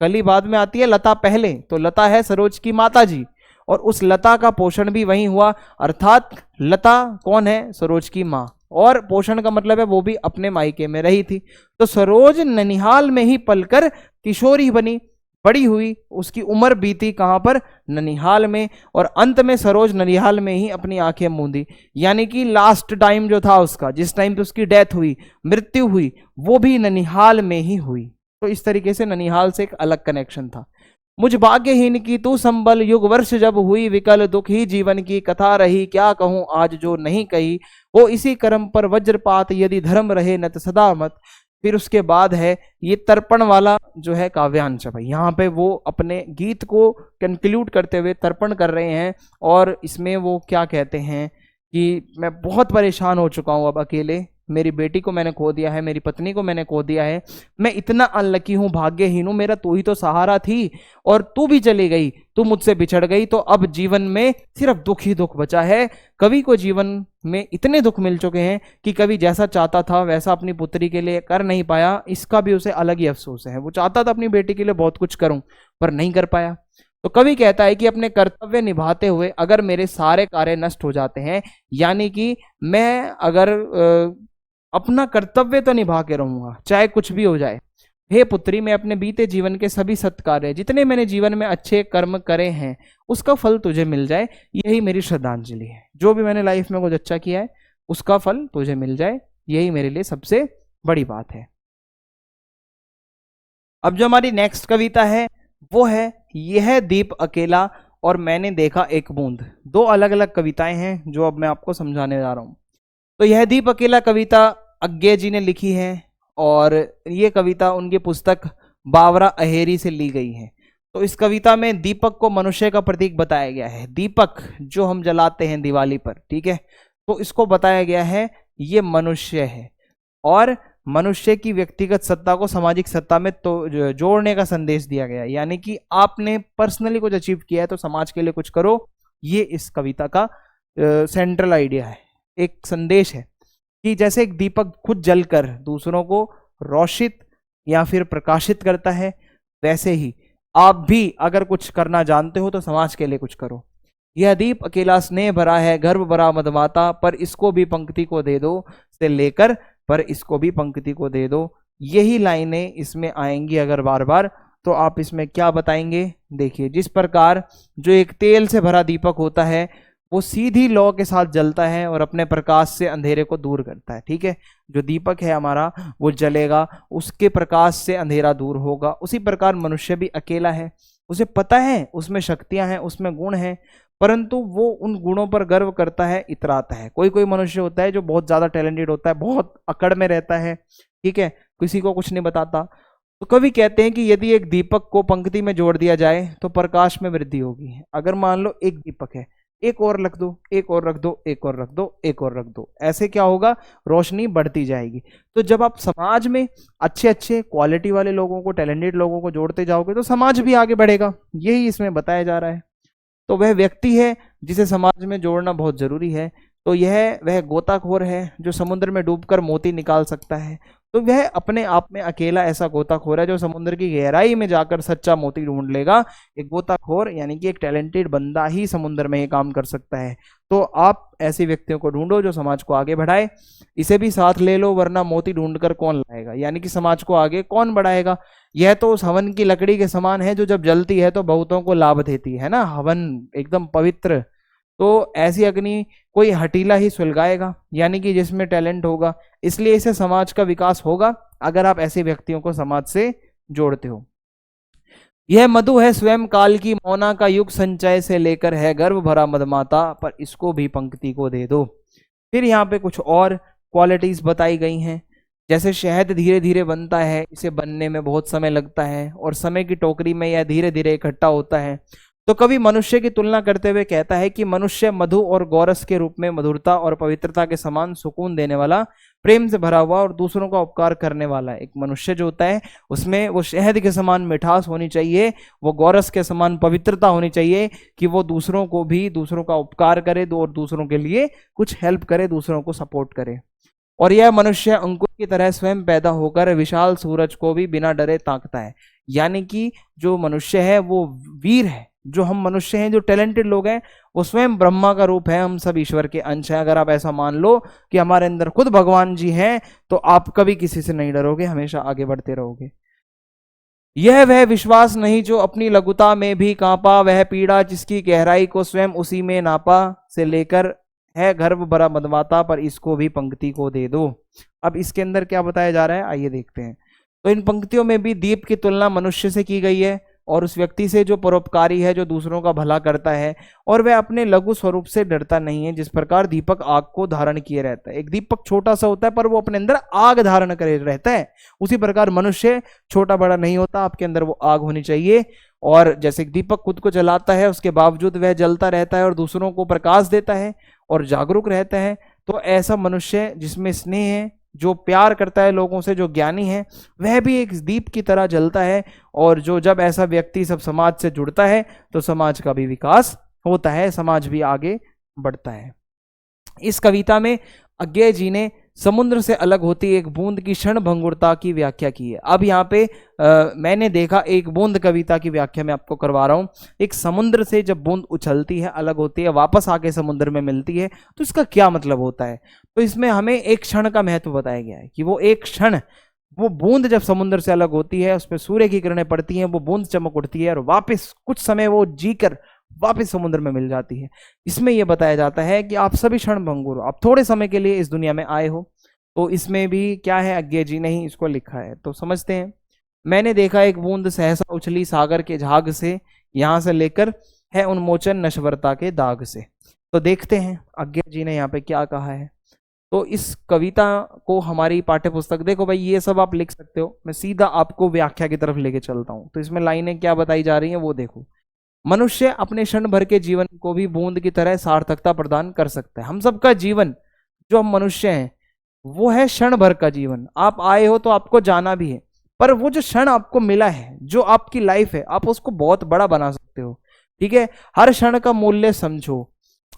कली बाद में आती है, लता पहले, तो लता है सरोज की माता जी, और उस लता का पोषण भी वहीं हुआ, अर्थात लता कौन है, सरोज की माँ, और पोषण का मतलब है वो भी अपने मायके में रही थी। तो सरोज ननिहाल में ही पलकर किशोरी बनी, बड़ी हुई, उसकी उम्र बीती कहां पर, ननिहाल में, और अंत में सरोज ननिहाल में ही अपनी आंखें मूंदी। यानी कि लास्ट टाइम जो था उसका, जिस टाइम पे उसकी डेथ हुई, मृत्यु हुई, वो भी ननिहाल में ही हुई। तो इस तरीके से ननिहाल से एक अलग कनेक्शन था। मुझ भाग्यहीन की तू संबल, युग वर्ष जब हुई विकल, दुख ही जीवन की कथा रही, क्या कहूं आज जो नहीं कही, वो इसी कर्म पर वज्रपात, यदि धर्म रहे नत सदा मत। फिर उसके बाद है ये तर्पण वाला जो है काव्यांश भाई, यहाँ पे वो अपने गीत को कंक्लूड करते हुए तर्पण कर रहे हैं। और इसमें वो क्या कहते हैं कि मैं बहुत परेशान हो चुका हूँ अब अकेले, मेरी बेटी को मैंने खो दिया है, मेरी पत्नी को मैंने खो दिया है, मैं इतना अनलकी हूँ, भाग्यहीन हूँ, मेरा तू ही तो सहारा थी और तू भी चली गई, तू मुझसे बिछड़ गई, तो अब जीवन में सिर्फ दुख ही दुख बचा है। कवि को जीवन में इतने दुख मिल चुके हैं कि कवि जैसा चाहता था वैसा अपनी पुत्री के लिए कर नहीं पाया, इसका भी उसे अलग ही अफसोस है। वो चाहता था अपनी बेटी के लिए बहुत कुछ करूं, पर नहीं कर पाया। तो कवि कहता है कि अपने कर्तव्य निभाते हुए अगर मेरे सारे कार्य नष्ट हो जाते हैं, यानी कि मैं अगर अपना कर्तव्य तो निभा के रहूंगा चाहे कुछ भी हो जाए, हे पुत्री मैं अपने बीते जीवन के सभी सत्कार्य, जितने मैंने जीवन में अच्छे कर्म करे हैं, उसका फल तुझे मिल जाए, यही मेरी श्रद्धांजलि है। जो भी मैंने लाइफ में कुछ अच्छा किया है उसका फल तुझे मिल जाए, यही मेरे लिए सबसे बड़ी बात है। अब जो हमारी नेक्स्ट कविता है वो है यह दीप अकेला और मैंने देखा एक बूंद। दो अलग अलग कविताएं हैं जो अब मैं आपको समझाने जा रहा हूं। तो यह दीप अकेला कविता अज्ञे जी ने लिखी है और ये कविता उनकी पुस्तक बावरा अहेरी से ली गई है। तो इस कविता में दीपक को मनुष्य का प्रतीक बताया गया है। दीपक जो हम जलाते हैं दिवाली पर, ठीक है, तो इसको बताया गया है ये मनुष्य है और मनुष्य की व्यक्तिगत सत्ता को सामाजिक सत्ता में तो जोड़ने का संदेश दिया गया है। यानी कि आपने पर्सनली कुछ अचीव किया है तो समाज के लिए कुछ करो, ये इस कविता का सेंट्रल आइडिया है, एक संदेश है कि जैसे एक दीपक खुद जलकर दूसरों को रोशित या फिर प्रकाशित करता है, वैसे ही आप भी अगर कुछ करना जानते हो तो समाज के लिए कुछ करो। यह दीप अकेला स्नेह भरा है, गर्भ भरा मधमाता, पर इसको भी पंक्ति को दे दो, से लेकर पर इसको भी पंक्ति को दे दो। यही लाइनें इसमें आएंगी अगर बार बार, तो आप इसमें क्या बताएंगे। देखिए, जिस प्रकार जो एक तेल से भरा दीपक होता है वो सीधी लौ के साथ जलता है और अपने प्रकाश से अंधेरे को दूर करता है, ठीक है, जो दीपक है हमारा वो जलेगा, उसके प्रकाश से अंधेरा दूर होगा। उसी प्रकार मनुष्य भी अकेला है, उसे पता है उसमें शक्तियां हैं, उसमें गुण हैं, परंतु वो उन गुणों पर गर्व करता है, इतराता है। कोई कोई मनुष्य होता है जो बहुत ज्यादा टैलेंटेड होता है, बहुत अकड़ में रहता है, ठीक है, किसी को कुछ नहीं बताता। तो कवि कहते हैं कि यदि एक दीपक को पंक्ति में जोड़ दिया जाए तो प्रकाश में वृद्धि होगी। अगर मान लो एक दीपक है, एक और रख दो, एक और रख दो, एक और रख दो, एक और रख दो, ऐसे क्या होगा, रोशनी बढ़ती जाएगी। तो जब आप समाज में अच्छे अच्छे क्वालिटी वाले लोगों को, टैलेंटेड लोगों को जोड़ते जाओगे तो समाज भी आगे बढ़ेगा, यही इसमें बताया जा रहा है। तो वह व्यक्ति है जिसे समाज में जोड़ना बहुत जरूरी है। तो यह वह गोताखोर है जो समुद्र में डूबकर मोती निकाल सकता है। तो वह अपने आप में अकेला ऐसा गोताखोर है जो समुद्र की गहराई में जाकर सच्चा मोती ढूंढ लेगा। एक गोताखोर यानी कि एक टैलेंटेड बंदा ही समुद्र में ये काम कर सकता है। तो आप ऐसे व्यक्तियों को ढूंढो जो समाज को आगे बढ़ाए। इसे भी साथ ले लो वरना मोती ढूंढकर कौन लाएगा, यानी कि समाज को आगे कौन बढ़ाएगा। यह तो उस हवन की लकड़ी के समान है जो जब जलती है तो बहुतों को लाभ देती है ना, हवन एकदम पवित्र। तो ऐसी अग्नि कोई हटीला ही सुलगाएगा, यानी कि जिसमें टैलेंट होगा। इसलिए इसे समाज का विकास होगा अगर आप ऐसे व्यक्तियों को समाज से जोड़ते हो। यह मधु है स्वयं काल की मौना का युग, संचय से लेकर है गर्भ भरा मदमाता, पर इसको भी पंक्ति को दे दो। फिर यहाँ पे कुछ और क्वालिटीज बताई गई हैं, जैसे शहद धीरे धीरे बनता है, इसे बनने में बहुत समय लगता है और समय की टोकरी में यह धीरे धीरे इकट्ठा होता है। तो कवि मनुष्य की तुलना करते हुए कहता है कि मनुष्य मधु और गोरस के रूप में मधुरता और पवित्रता के समान सुकून देने वाला, प्रेम से भरा हुआ और दूसरों का उपकार करने वाला एक मनुष्य जो होता है उसमें वो शहद के समान मिठास होनी चाहिए, वो गोरस के समान पवित्रता होनी चाहिए कि वो दूसरों को भी, दूसरों का उपकार करे और दूसरों के लिए कुछ हेल्प करे, दूसरों को सपोर्ट करे। और यह मनुष्य अंकुर की तरह स्वयं पैदा होकर विशाल सूरज को भी बिना डरे ताकता है। यानी कि जो मनुष्य है वो वीर है, जो हम मनुष्य हैं, जो टैलेंटेड लोग हैं, वो स्वयं ब्रह्मा का रूप है, हम सब ईश्वर के अंश हैं। अगर आप ऐसा मान लो कि हमारे अंदर खुद भगवान जी हैं तो आप कभी किसी से नहीं डरोगे, हमेशा आगे बढ़ते रहोगे। यह वह विश्वास नहीं जो अपनी लघुता में भी कांपा, वह पीड़ा जिसकी गहराई को स्वयं उसी में नापा, से लेकर है गर्भ भरा मदमाता, पर इसको भी पंक्ति को दे दो। अब इसके अंदर क्या बताया जा रहा है, आइए देखते हैं। तो इन पंक्तियों में भी दीप की तुलना मनुष्य से की गई है और उस व्यक्ति से जो परोपकारी है, जो दूसरों का भला करता है और वह अपने लघु स्वरूप से डरता नहीं है। जिस प्रकार दीपक आग को धारण किए रहता है, एक दीपक छोटा सा होता है पर वो अपने अंदर आग धारण करे रहता है, उसी प्रकार मनुष्य छोटा बड़ा नहीं होता, आपके अंदर वो आग होनी चाहिए। और जैसे दीपक खुद को जलाता है उसके बावजूद वह जलता रहता है और दूसरों को प्रकाश देता है और जागरूक रहता है। तो ऐसा मनुष्य जिसमें स्नेह है, जो प्यार करता है लोगों से, जो ज्ञानी है, वह भी एक दीप की तरह जलता है। और जो जब ऐसा व्यक्ति सब समाज से जुड़ता है तो समाज का भी विकास होता है, समाज भी आगे बढ़ता है। इस कविता में अज्ञेय जी ने समुद्र से अलग होती एक बूंद की क्षण भंगुरता की व्याख्या की है। अब यहाँ पे मैंने देखा एक बूंद कविता की व्याख्या मैं आपको करवा रहा हूँ। एक समुद्र से जब बूंद उछलती है, अलग होती है, वापस आके समुद्र में मिलती है, तो इसका क्या मतलब होता है। तो इसमें हमें एक क्षण का महत्व बताया गया है कि वो एक क्षण, वो बूंद जब समुद्र से अलग होती है, उसमें सूर्य की किरणें पड़ती हैं, वो बूंद चमक उठती है और वापस कुछ समय वो जीकर वापस समुद्र में मिल जाती है। इसमें यह बताया जाता है कि आप सभी क्षण भंगुर हो, आप थोड़े समय के लिए इस दुनिया में आए हो। तो इसमें भी क्या है, अज्ञेय जी ने ही इसको लिखा है, तो समझते हैं। मैंने देखा एक बूंद सहसा उछली सागर के झाग से, यहां से लेकर है उन्मोचन नश्वरता के दाग से। तो देखते हैं अज्ञेय जी ने यहाँ पे क्या कहा है। तो इस कविता को हमारी पाठ्य पुस्तक, देखो भाई ये सब आप लिख सकते हो, मैं सीधा आपको व्याख्या की तरफ लेके चलता हूँ। तो इसमें लाइनें क्या बताई जा रही हैं वो देखो। मनुष्य अपने क्षण भर के जीवन को भी बूंद की तरह सार्थकता प्रदान कर सकता है। हम सबका जीवन, जो हम मनुष्य हैं, वो है क्षण भर का जीवन। आप आए हो तो आपको जाना भी है, पर वो जो क्षण आपको मिला है, जो आपकी लाइफ है, आप उसको बहुत बड़ा बना सकते हो। ठीक है, हर क्षण का मूल्य समझो।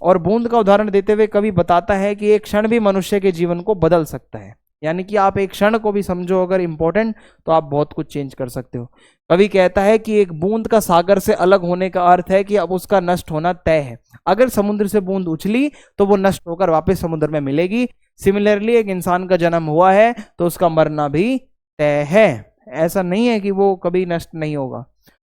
और बूंद का उदाहरण देते हुए कवि बताता है कि एक क्षण भी मनुष्य के जीवन को बदल सकता है। यानी कि आप एक क्षण को भी समझो अगर इंपॉर्टेंट, तो आप बहुत कुछ चेंज कर सकते हो। कवि कहता है कि एक बूंद का सागर से अलग होने का अर्थ है कि अब उसका नष्ट होना तय है। अगर समुद्र से बूंद उछली तो वो नष्ट होकर वापस समुद्र में मिलेगी। सिमिलरली एक इंसान का जन्म हुआ है तो उसका मरना भी तय है, ऐसा नहीं है कि वो कभी नष्ट नहीं होगा।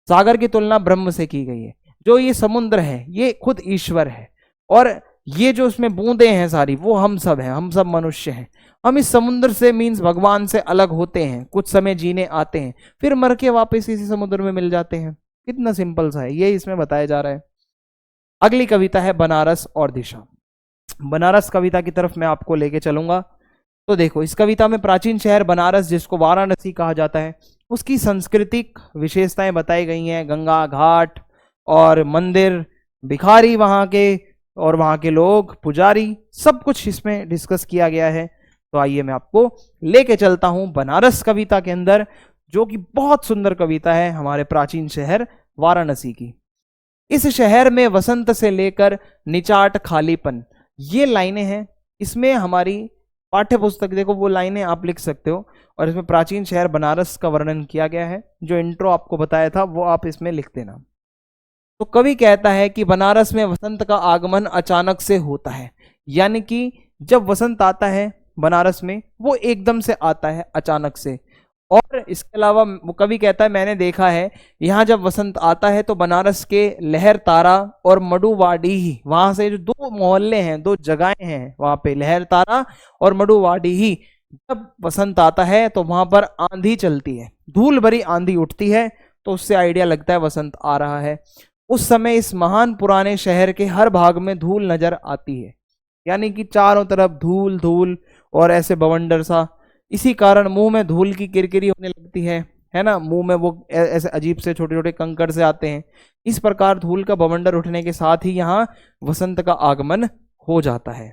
सागर की तुलना ब्रह्म से की गई है। जो ये समुद्र है ये खुद ईश्वर है और ये जो उसमें बूंदें हैं सारी, वो हम सब हैं, हम सब मनुष्य हैं। हम इस समुद्र से मीन्स भगवान से अलग होते हैं, कुछ समय जीने आते हैं, फिर मर के वापस इसी समुद्र में मिल जाते हैं। कितना सिंपल सा है, ये इसमें बताया जा रहा है। अगली कविता है बनारस और दिशा। बनारस कविता की तरफ मैं आपको लेके चलूंगा। तो देखो इस कविता में प्राचीन शहर बनारस, जिसको वाराणसी कहा जाता है, उसकी सांस्कृतिक विशेषताएं बताई गई हैं। गंगा घाट और मंदिर, भिखारी वहां के, और वहां के लोग, पुजारी, सब कुछ इसमें डिस्कस किया गया है। तो आइए मैं आपको लेके चलता हूं बनारस कविता के अंदर, जो कि बहुत सुंदर कविता है हमारे प्राचीन शहर वाराणसी की। इस शहर में वसंत से लेकर निचाट खालीपन, ये लाइनें हैं। इसमें हमारी पाठ्य पुस्तक, देखो वो लाइनें आप लिख सकते हो, और इसमें प्राचीन शहर बनारस का वर्णन किया गया है। जो इंट्रो आपको बताया था वो आप इसमें लिख देना। तो कवि कहता है कि बनारस में वसंत का आगमन अचानक से होता है, यानी कि जब वसंत आता है बनारस में वो एकदम से आता है, अचानक से। और इसके अलावा वो कवि कहता है मैंने देखा है यहाँ जब वसंत आता है तो बनारस के लहर तारा और मडुवाडीही, वहां से जो दो मोहल्ले हैं, दो जगहें हैं वहां पे, लहर तारा और मडुवाडीही, जब वसंत आता है तो वहां पर आंधी चलती है, धूल भरी आंधी उठती है, तो उससे आइडिया लगता है वसंत आ रहा है। उस समय इस महान पुराने शहर के हर भाग में धूल नजर आती है, यानी कि चारों तरफ धूल धूल और ऐसे बवंडर सा। इसी कारण मुंह में धूल की किरकिरी होने लगती है ना, मुंह में वो ऐसे अजीब से छोटे छोटे कंकड़ से आते हैं। इस प्रकार धूल का बवंडर उठने के साथ ही यहाँ वसंत का आगमन हो जाता है।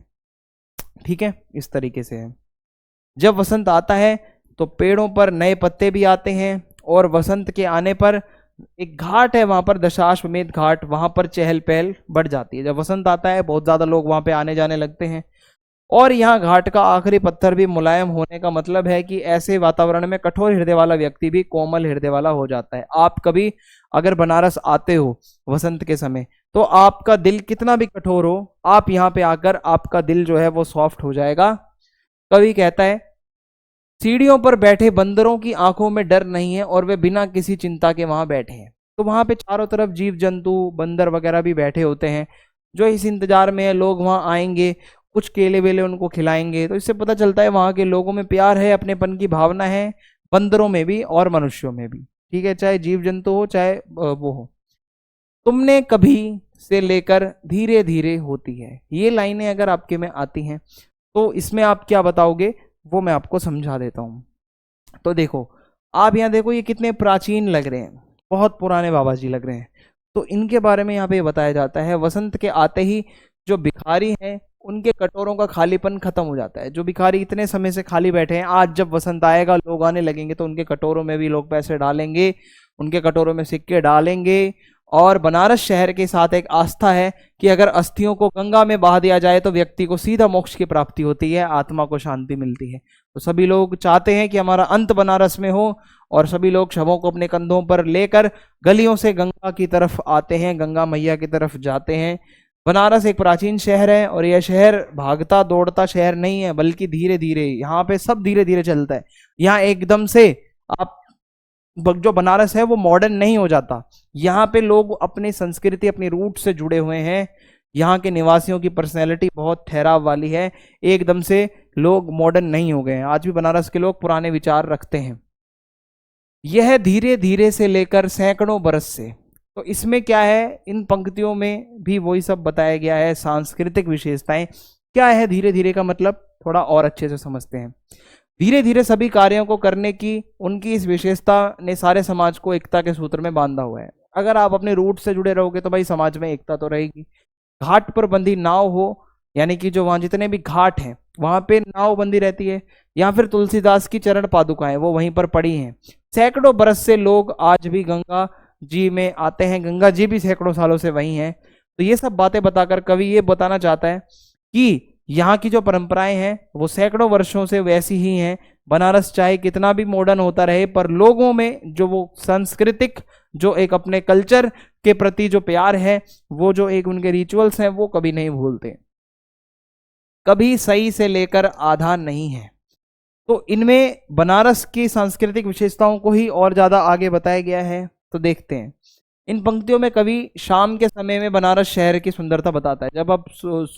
ठीक है, इस तरीके से है। जब वसंत आता है तो पेड़ों पर नए पत्ते भी आते हैं, और वसंत के आने पर एक घाट है वहां पर, दशाश्वमेध घाट, वहां पर चहल पहल बढ़ जाती है। जब वसंत आता है बहुत ज्यादा लोग वहां पे आने जाने लगते हैं। और यहाँ घाट का आखिरी पत्थर भी मुलायम होने का मतलब है कि ऐसे वातावरण में कठोर हृदय वाला व्यक्ति भी कोमल हृदय वाला हो जाता है। आप कभी अगर बनारस आते हो वसंत के समय, तो आपका दिल कितना भी कठोर हो, आप यहाँ पे आकर आपका दिल जो है वो सॉफ्ट हो जाएगा। कवि कहता है सीढ़ियों पर बैठे बंदरों की आंखों में डर नहीं है और वे बिना किसी चिंता के वहां बैठे हैं। तो वहां पे चारों तरफ जीव जंतु, बंदर वगैरह भी बैठे होते हैं, जो इस इंतजार में है लोग वहां आएंगे, कुछ केले वेले उनको खिलाएंगे। तो इससे पता चलता है वहां के लोगों में प्यार है, अपनेपन की भावना है, बंदरों में भी और मनुष्यों में भी। ठीक है, चाहे जीव जंतु हो चाहे वो हो। तुमने कभी से लेकर धीरे धीरे होती है, ये लाइनें अगर आपके में आती हैं तो इसमें आप क्या बताओगे वो मैं आपको समझा देता हूं। तो देखो, आप यहाँ देखो ये कितने प्राचीन लग रहे हैं, बहुत पुराने बाबा जी लग रहे हैं। तो इनके बारे में यहाँ पे बताया जाता है वसंत के आते ही जो भिखारी हैं उनके कटोरों का खालीपन खत्म हो जाता है। जो भिखारी इतने समय से खाली बैठे हैं, आज जब वसंत आएगा लोग आने लगेंगे तो उनके कटोरों में भी लोग पैसे डालेंगे, उनके कटोरों में सिक्के डालेंगे। और बनारस शहर के साथ एक आस्था है कि अगर अस्थियों को गंगा में बहा दिया जाए तो व्यक्ति को सीधा मोक्ष की प्राप्ति होती है, आत्मा को शांति मिलती है। तो सभी लोग चाहते हैं कि हमारा अंत बनारस में हो, और सभी लोग शवों को अपने कंधों पर लेकर गलियों से गंगा की तरफ आते हैं, गंगा मैया की तरफ जाते हैं। बनारस एक प्राचीन शहर है, और यह शहर भागता दौड़ता शहर नहीं है, बल्कि धीरे धीरे यहाँ पे सब धीरे धीरे चलता है। यहाँ एकदम से आप जो बनारस है वो मॉडर्न नहीं हो जाता। यहाँ पे लोग अपनी संस्कृति, अपनी रूट से जुड़े हुए हैं। यहाँ के निवासियों की पर्सनैलिटी बहुत ठहराव वाली है, एकदम से लोग मॉडर्न नहीं हो गए हैं। आज भी बनारस के लोग पुराने विचार रखते हैं। यह धीरे धीरे से लेकर सैकड़ों बरस से, तो इसमें क्या है, इन पंक्तियों में भी वही सब बताया गया है, सांस्कृतिक विशेषताएं। क्या है धीरे धीरे का मतलब, थोड़ा और अच्छे से समझते हैं। धीरे धीरे सभी कार्यों को करने की उनकी इस विशेषता ने सारे समाज को एकता के सूत्र में बांधा हुआ है। अगर आप अपने रूट से जुड़े रहोगे तो भाई समाज में एकता तो रहेगी। घाट पर बंधी नाव हो, यानी कि जो वहां जितने भी घाट हैं वहां पे नाव बंदी रहती है, या फिर तुलसीदास की चरण पादुकाएं वो वहीं पर पड़ी हैं। सैकड़ों बरस से लोग आज भी गंगा जी में आते हैं, गंगा जी भी सैकड़ों सालों से वहीं हैं। तो ये सब बातें बताकर कवि ये बताना चाहता है कि यहाँ की जो परंपराएं हैं वो सैकड़ों वर्षों से वैसी ही हैं। बनारस चाहे कितना भी मॉडर्न होता रहे, पर लोगों में जो वो सांस्कृतिक, जो एक अपने कल्चर के प्रति जो प्यार है, वो जो एक उनके रिचुअल्स हैं, वो कभी नहीं भूलते। कभी सही से लेकर आधा नहीं है। तो इनमें बनारस की सांस्कृतिक विशेषताओं को ही और ज्यादा आगे बताया गया है। तो देखते हैं, इन पंक्तियों में कवि शाम के समय में बनारस शहर की सुंदरता बताता है। जब अब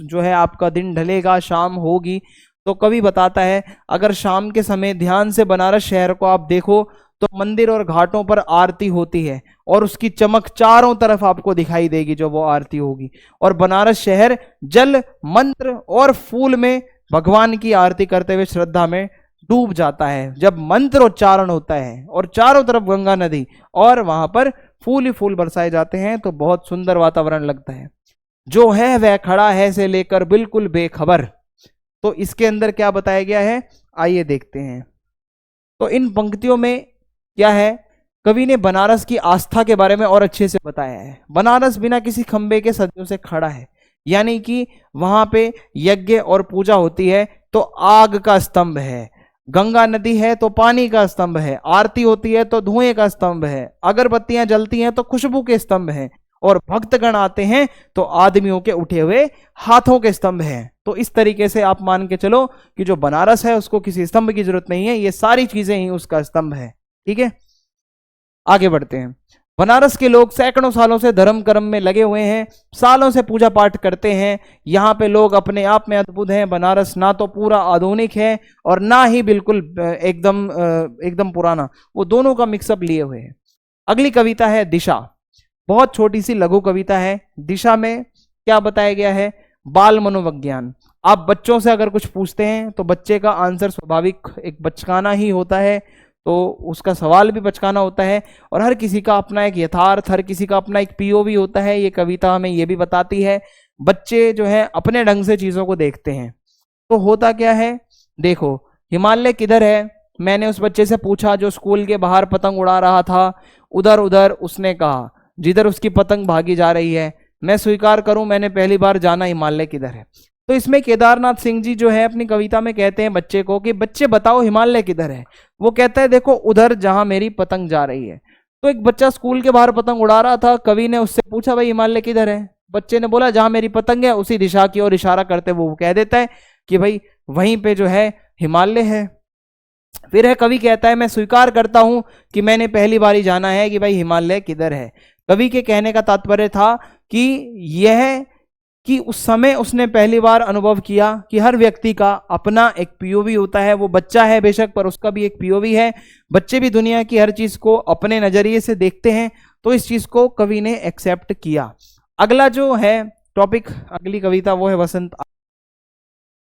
जो है आपका दिन ढलेगा, शाम होगी, तो कवि बताता है अगर शाम के समय ध्यान से बनारस शहर को आप देखो तो मंदिर और घाटों पर आरती होती है, और उसकी चमक चारों तरफ आपको दिखाई देगी जो वो आरती होगी। और बनारस शहर जल, मंत्र और फूल में भगवान की आरती करते हुए श्रद्धा में डूब जाता है। जब मंत्र उच्चारण होता है और चारों तरफ गंगा नदी और वहां पर फूल ही फूल बरसाए जाते हैं, तो बहुत सुंदर वातावरण लगता है। जो है वह खड़ा है से लेकर बिल्कुल बेखबर। तो इसके अंदर क्या बताया गया है, आइए देखते हैं। तो इन पंक्तियों में क्या है, कवि ने बनारस की आस्था के बारे में और अच्छे से बताया है। बनारस बिना किसी खंबे के सदियों से खड़ा है, यानी कि वहां पे यज्ञ और पूजा होती है तो आग का स्तंभ है, गंगा नदी है तो पानी का स्तंभ है, आरती होती है तो धुएं का स्तंभ है, अगरबत्तियां जलती हैं तो खुशबू के स्तंभ हैं, और भक्तगण आते हैं तो आदमियों के उठे हुए हाथों के स्तंभ हैं। तो इस तरीके से आप मान के चलो कि जो बनारस है उसको किसी स्तंभ की जरूरत नहीं है, ये सारी चीजें ही उसका स्तंभ है। ठीक है, आगे बढ़ते हैं। बनारस के लोग सैकड़ों सालों से धर्म कर्म में लगे हुए हैं, सालों से पूजा पाठ करते हैं। यहाँ पे लोग अपने आप में अद्भुत हैं। बनारस ना तो पूरा आधुनिक है और ना ही बिल्कुल एकदम पुराना, वो दोनों का मिक्सअप लिए हुए हैं। अगली कविता है दिशा, बहुत छोटी सी लघु कविता है। दिशा में क्या बताया गया है, बाल मनोविज्ञान। आप बच्चों से अगर कुछ पूछते हैं तो बच्चे का आंसर स्वाभाविक एक बचकाना ही होता है, तो उसका सवाल भी बचकाना होता है, और हर किसी का अपना एक यथार्थ, हर किसी का अपना एक पीओवी होता है। ये कविता हमें ये भी बताती है बच्चे जो है अपने ढंग से चीजों को देखते हैं। तो होता क्या है, देखो हिमालय किधर है, मैंने उस बच्चे से पूछा जो स्कूल के बाहर पतंग उड़ा रहा था, उधर उधर। उसने कहा जिधर उसकी पतंग भागी जा रही है। मैं स्वीकार करूं मैंने पहली बार जाना हिमालय किधर है। तो इसमें केदारनाथ सिंह जी जो है अपनी कविता में कहते हैं बच्चे को कि बच्चे बताओ हिमालय किधर है। वो कहता है देखो उधर जहां मेरी पतंग जा रही है। तो एक बच्चा स्कूल के बाहर पतंग उड़ा रहा था, कवि ने उससे पूछा भाई हिमालय किधर है। बच्चे ने बोला जहां मेरी पतंग है उसी दिशा की ओर इशारा करते वो कह देता है कि भाई वहीं पे जो है हिमालय है। फिर है कवि कहता है मैं स्वीकार करता हूं कि मैंने पहली बार ही जाना है कि भाई हिमालय किधर है। कवि के कहने का तात्पर्य था कि यह कि उस समय उसने पहली बार अनुभव किया कि हर व्यक्ति का अपना एक पीओवी होता है। वो बच्चा है बेशक, पर उसका भी एक पीओवी है। बच्चे भी दुनिया की हर चीज को अपने नजरिए से देखते हैं। तो इस चीज को कवि ने एक्सेप्ट किया। अगला जो है टॉपिक, अगली कविता वो है वसंत।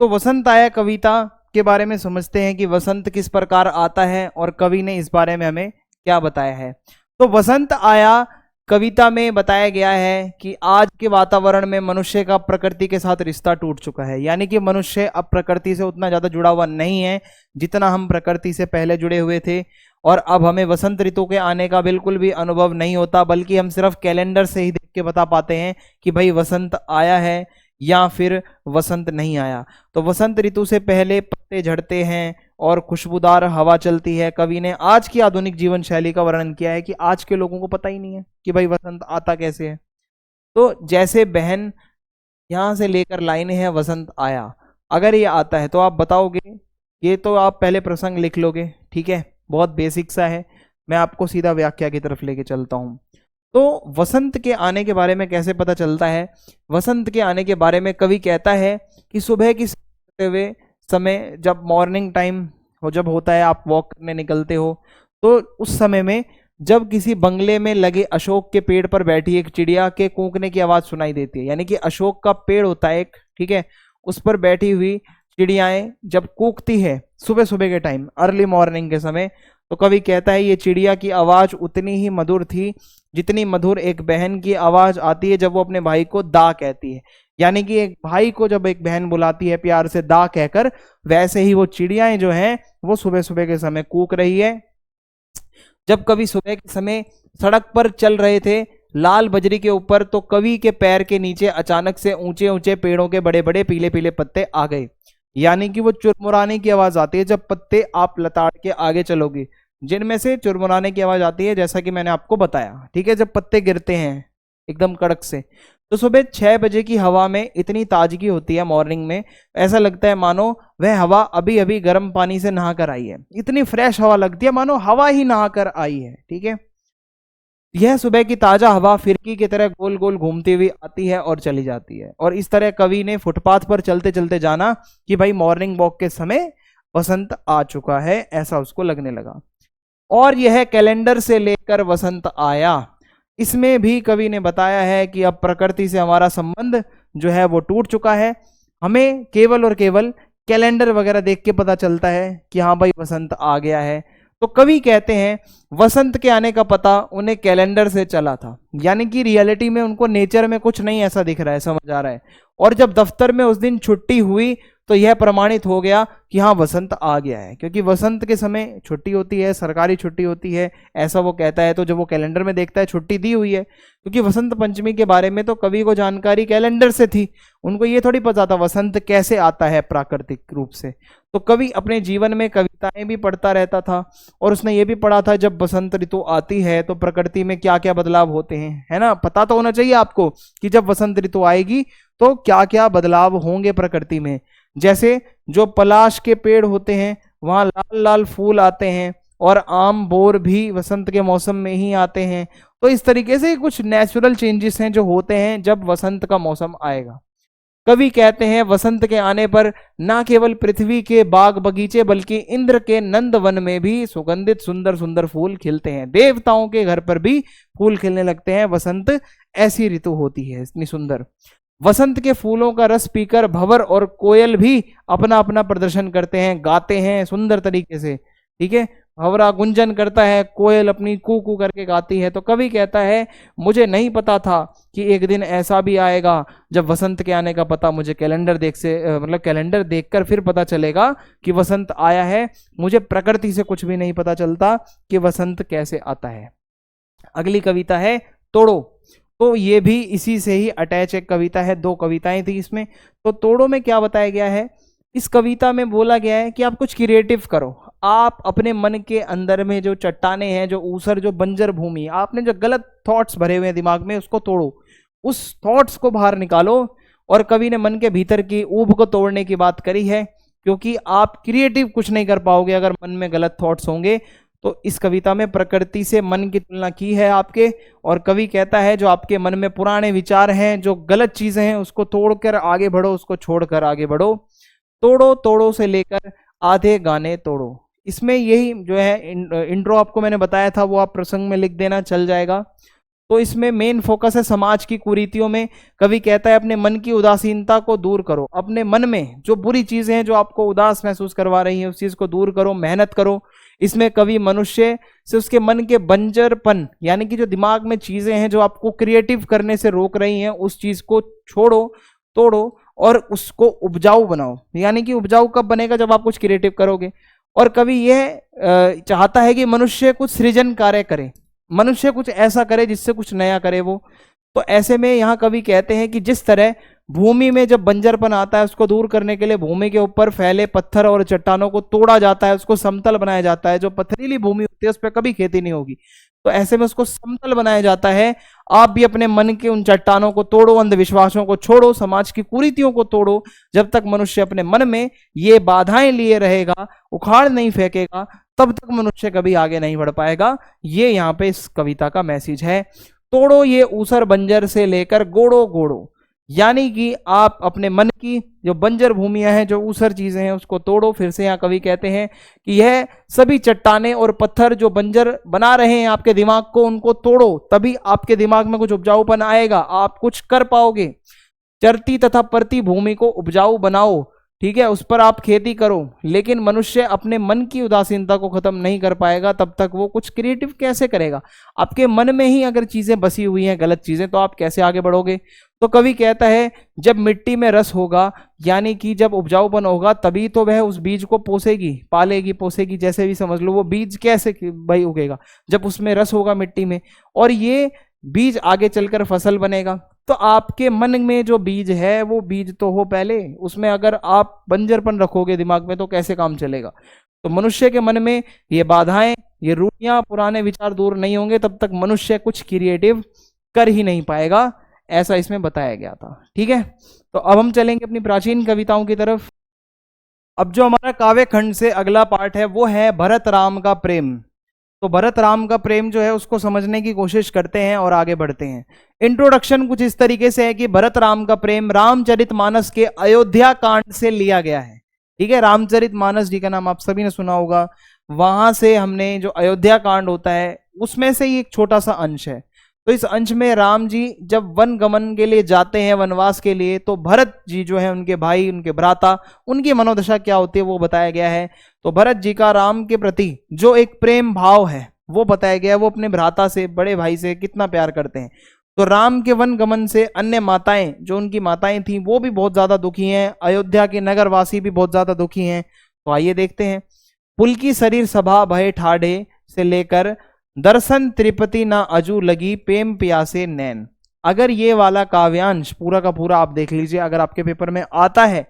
तो वसंत आया कविता के बारे में समझते हैं कि वसंत किस प्रकार आता है और कवि ने इस बारे में हमें क्या बताया है। तो वसंत आया कविता में बताया गया है कि आज के वातावरण में मनुष्य का प्रकृति के साथ रिश्ता टूट चुका है, यानी कि मनुष्य अब प्रकृति से उतना ज्यादा जुड़ा हुआ नहीं है जितना हम प्रकृति से पहले जुड़े हुए थे। और अब हमें वसंत ऋतु के आने का बिल्कुल भी अनुभव नहीं होता, बल्कि हम सिर्फ कैलेंडर से ही देख के बता पाते हैं कि भाई वसंत आया है या फिर वसंत नहीं आया। तो वसंत ऋतु से पहले पत्ते झड़ते हैं और खुशबूदार हवा चलती है। कवि ने आज की आधुनिक जीवन शैली का वर्णन किया है कि आज के लोगों को पता ही नहीं है कि भाई वसंत आता कैसे है। तो जैसे बहन यहां से लेकर लाइनें हैं वसंत आया, अगर ये आता है तो आप बताओगे, ये तो आप पहले प्रसंग लिख लोगे, ठीक है, बहुत बेसिक सा है। मैं आपको सीधा व्याख्या की तरफ लेके चलता हूं। तो वसंत के आने के बारे में कैसे पता चलता है, वसंत के आने के बारे में कवि कहता है कि सुबह की हुए समय जब मॉर्निंग टाइम हो, जब होता है आप वॉक करने निकलते हो, तो उस समय में जब किसी बंगले में लगे अशोक के पेड़ पर बैठी एक चिड़िया के कूकने की आवाज सुनाई देती है। यानी कि अशोक का पेड़ होता है एक, ठीक है, उस पर बैठी हुई चिड़ियाएं जब कूकती है सुबह सुबह के टाइम, अर्ली मॉर्निंग के समय, तो कवि कहता है ये चिड़िया की आवाज उतनी ही मधुर थी जितनी मधुर एक बहन की आवाज आती है जब वो अपने भाई को दा कहती है। यानी कि एक भाई को जब एक बहन बुलाती है प्यार से दा कहकर, वैसे ही वो चिड़ियाएं जो हैं वो सुबह सुबह के समय कूक रही है। जब कवि सुबह के समय सड़क पर चल रहे थे लाल बजरी के ऊपर, तो कवि के पैर के नीचे अचानक से ऊंचे ऊंचे पेड़ों के बड़े बड़े पीले पीले पत्ते आ गए। यानी कि वो चुरमुराने की आवाज आती है जब पत्ते आप लताड़ के आगे चलोगे, जिनमें से चुरमुराने की आवाज आती है, जैसा कि मैंने आपको बताया, ठीक है, जब पत्ते गिरते हैं एकदम कड़क से। तो सुबह 6 बजे की हवा में इतनी ताजगी होती है मॉर्निंग में, ऐसा लगता है मानो वह हवा अभी अभी गर्म पानी से नहा कर आई है। इतनी फ्रेश हवा लगती है मानो हवा ही नहा कर आई है, ठीक है। यह सुबह की ताजा हवा फिरकी की तरह गोल गोल घूमती हुई आती है और चली जाती है। और इस तरह कवि ने फुटपाथ पर चलते चलते जाना कि भाई मॉर्निंग वॉक के समय वसंत आ चुका है, ऐसा उसको लगने लगा। और यह कैलेंडर से लेकर वसंत आया, इसमें भी कवि ने बताया है कि अब प्रकृति से हमारा संबंध जो है वो टूट चुका है। हमें केवल और केवल कैलेंडर वगैरह देख के पता चलता है कि हाँ भाई वसंत आ गया है। तो कवि कहते हैं वसंत के आने का पता उन्हें कैलेंडर से चला था, यानी कि रियलिटी में उनको नेचर में कुछ नहीं ऐसा दिख रहा है, समझ आ रहा है। और जब दफ्तर में उस दिन छुट्टी हुई तो यह प्रमाणित हो गया कि हाँ वसंत आ गया है, क्योंकि वसंत के समय छुट्टी होती है, सरकारी छुट्टी होती है, ऐसा वो कहता है। तो जब वो कैलेंडर में देखता है छुट्टी दी हुई है, क्योंकि वसंत पंचमी के बारे में तो कवि को जानकारी कैलेंडर से थी, उनको ये थोड़ी पता था वसंत कैसे आता है प्राकृतिक रूप से। तो कवि अपने जीवन में कविताएं भी पढ़ता रहता था और उसने ये भी पढ़ा था जब बसंत ऋतु आती है तो प्रकृति में क्या क्या बदलाव होते हैं, है ना। पता तो होना चाहिए आपको कि जब बसंत ऋतु आएगी तो क्या क्या बदलाव होंगे प्रकृति में। जैसे जो पलाश के पेड़ होते हैं वहां लाल लाल फूल आते हैं, और आम बोर भी वसंत के मौसम में ही आते हैं। तो इस तरीके से कुछ नेचुरल चेंजेस हैं जो होते हैं जब वसंत का मौसम आएगा। कवि कहते हैं वसंत के आने पर न केवल पृथ्वी के बाग बगीचे बल्कि इंद्र के नंद वन में भी सुगंधित सुंदर सुंदर फूल खिलते हैं, देवताओं के घर पर भी फूल खिलने लगते हैं। वसंत ऐसी ऋतु होती है इतनी सुंदर। वसंत के फूलों का रस पीकर भंवर और कोयल भी अपना अपना प्रदर्शन करते हैं, गाते हैं सुंदर तरीके से, ठीक है। भंवरा गुंजन करता है, कोयल अपनी कू कू करके गाती है। तो कवि कहता है मुझे नहीं पता था कि एक दिन ऐसा भी आएगा जब वसंत के आने का पता मुझे कैलेंडर कैलेंडर देखकर फिर पता चलेगा कि वसंत आया है। मुझे प्रकृति से कुछ भी नहीं पता चलता कि वसंत कैसे आता है। अगली कविता है तोड़ो। तो ये भी इसी से ही अटैच एक कविता है, दो कविताएं थी इसमें। तो तोड़ो में क्या बताया गया है, इस कविता में बोला गया है कि आप कुछ क्रिएटिव करो। आप अपने मन के अंदर में जो चट्टाने हैं, जो ऊसर, जो बंजर भूमि, आपने जो गलत थॉट्स भरे हुए हैं दिमाग में, उसको तोड़ो, उस थॉट्स को बाहर निकालो। और कवि ने मन के भीतर की ऊब को तोड़ने की बात करी है, क्योंकि आप क्रिएटिव कुछ नहीं कर पाओगे अगर मन में गलत थॉट्स होंगे। तो इस कविता में प्रकृति से मन की तुलना की है आपके, और कवि कहता है जो आपके मन में पुराने विचार हैं, जो गलत चीजें हैं, उसको तोड़कर आगे बढ़ो, उसको छोड़कर आगे बढ़ो। तोड़ो तोड़ो से लेकर आधे गाने तोड़ो, इसमें यही जो है इंट्रो आपको मैंने बताया था वो आप प्रसंग में लिख देना, चल जाएगा। तो इसमें मेन फोकस है समाज की कुरीतियों में। कवि कहता है अपने मन की उदासीनता को दूर करो, अपने मन में जो बुरी चीजें हैं जो आपको उदास महसूस करवा रही हैं उस चीज को दूर करो, मेहनत करो। इसमें कवि मनुष्य से उसके मन के बंजरपन, यानी कि जो दिमाग में चीजें हैं जो आपको क्रिएटिव करने से रोक रही हैं, उस चीज को छोड़ो, तोड़ो और उसको उपजाऊ बनाओ। यानी कि उपजाऊ कब बनेगा, जब आप कुछ क्रिएटिव करोगे। और कवि यह चाहता है कि मनुष्य कुछ सृजन कार्य करे, मनुष्य कुछ ऐसा करे जिससे कुछ नया करे वो। तो ऐसे में यहाँ कवि कहते हैं कि जिस तरह भूमि में जब बंजरपन आता है उसको दूर करने के लिए भूमि के ऊपर फैले पत्थर और चट्टानों को तोड़ा जाता है, उसको समतल बनाया जाता है। जो पथरीली भूमि होती है उस पर कभी खेती नहीं होगी, तो ऐसे में उसको समतल बनाया जाता है। आप भी अपने मन के उन चट्टानों को तोड़ो, अंधविश्वासों को छोड़ो, समाज की कुरीतियों को तोड़ो। जब तक मनुष्य अपने मन में ये बाधाएं लिए रहेगा, उखाड़ नहीं फेंकेगा, तब तक मनुष्य कभी आगे नहीं बढ़ पाएगा। ये यहाँ पे इस कविता का मैसेज है। तोड़ो ये ऊसर बंजर से लेकर गोड़ो गोड़ो, यानी कि आप अपने मन की जो बंजर भूमियां हैं, जो ऊसर चीजें हैं, उसको तोड़ो। फिर से यहाँ कवि कहते हैं कि यह सभी चट्टाने और पत्थर जो बंजर बना रहे हैं आपके दिमाग को, उनको तोड़ो, तभी आपके दिमाग में कुछ उपजाऊपन आएगा, आप कुछ कर पाओगे। चरती तथा परती भूमि को उपजाऊ बनाओ, ठीक है, उस पर आप खेती करो। लेकिन मनुष्य अपने मन की उदासीनता को खत्म नहीं कर पाएगा, तब तक वो कुछ क्रिएटिव कैसे करेगा। आपके मन में ही अगर चीजें बसी हुई हैं, गलत चीजें, तो आप कैसे आगे बढ़ोगे। तो कवि कहता है जब मिट्टी में रस होगा, यानी कि जब उपजाऊपन होगा, तभी तो वह उस बीज को पोसेगी, पालेगी, पोसेगी, जैसे भी समझ लो। वो बीज कैसे भाई उगेगा, जब उसमें रस होगा मिट्टी में, और ये बीज आगे चलकर फसल बनेगा। तो आपके मन में जो बीज है वो बीज तो हो पहले, उसमें अगर आप बंजरपन रखोगे दिमाग में तो कैसे काम चलेगा। तो मनुष्य के मन में ये बाधाएं, ये रूढ़ियां, पुराने विचार दूर नहीं होंगे, तब तक मनुष्य कुछ क्रिएटिव कर ही नहीं पाएगा। ऐसा इसमें बताया गया था, ठीक है। तो अब हम चलेंगे अपनी प्राचीन कविताओं की तरफ। अब जो हमारा काव्य खंड से अगला पार्ट है वो है भरत राम का प्रेम। तो भरत राम का प्रेम जो है उसको समझने की कोशिश करते हैं और आगे बढ़ते हैं। इंट्रोडक्शन कुछ इस तरीके से है कि भरत राम का प्रेम रामचरितमानस के अयोध्या कांड से लिया गया है, ठीक है। रामचरितमानस जी का नाम आप सभी ने सुना होगा, वहां से हमने जो अयोध्या कांड होता है उसमें से ही एक छोटा सा अंश है। तो इस अंश में राम जी जब वन गमन के लिए जाते हैं, वनवास के लिए, तो भरत जी जो है उनके भाई, उनके भ्राता, उनकी मनोदशा क्या होती है वो बताया गया है। तो भरत जी का राम के प्रति जो एक प्रेम भाव है वो बताया गया है। वो अपने भ्राता से, बड़े भाई से कितना प्यार करते हैं। तो राम के वन गमन से अन्य माताएं, जो उनकी माताएं थी, वो भी बहुत ज्यादा दुखी हैं। अयोध्या के नगरवासी भी बहुत ज्यादा दुखी हैं। तो आइए देखते हैं। पुलकी शरीर सभा भय ठाढ़े से लेकर दर्शन त्रिपति ना अजू लगी प्रेम प्यासे नैन। अगर ये वाला काव्यांश पूरा का पूरा आप देख लीजिए, अगर आपके पेपर में आता है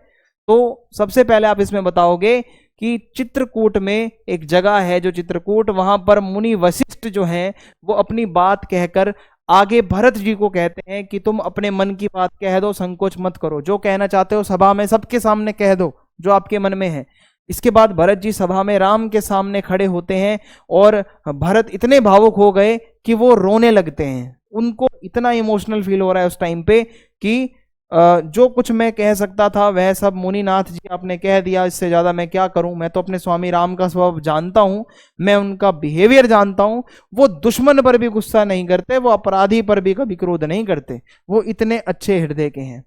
तो सबसे पहले आप इसमें बताओगे कि चित्रकूट में एक जगह है जो चित्रकूट, वहां पर मुनि वशिष्ठ जो हैं वो अपनी बात कहकर आगे भरत जी को कहते हैं कि तुम अपने मन की बात कह दो, संकोच मत करो, जो कहना चाहते हो सभा में सबके सामने कह दो जो आपके मन में है। इसके बाद भरत जी सभा में राम के सामने खड़े होते हैं और भरत इतने भावुक हो गए कि वो रोने लगते हैं। उनको इतना इमोशनल फील हो रहा है उस टाइम पे कि जो कुछ मैं कह सकता था वह सब मुनिनाथ जी आपने कह दिया, इससे ज्यादा मैं क्या करूं। मैं तो अपने स्वामी राम का स्वभाव जानता हूं, मैं उनका बिहेवियर जानता हूं। वो दुश्मन पर भी गुस्सा नहीं करते, वो अपराधी पर भी कभी क्रोध नहीं करते, वो इतने अच्छे हृदय के हैं।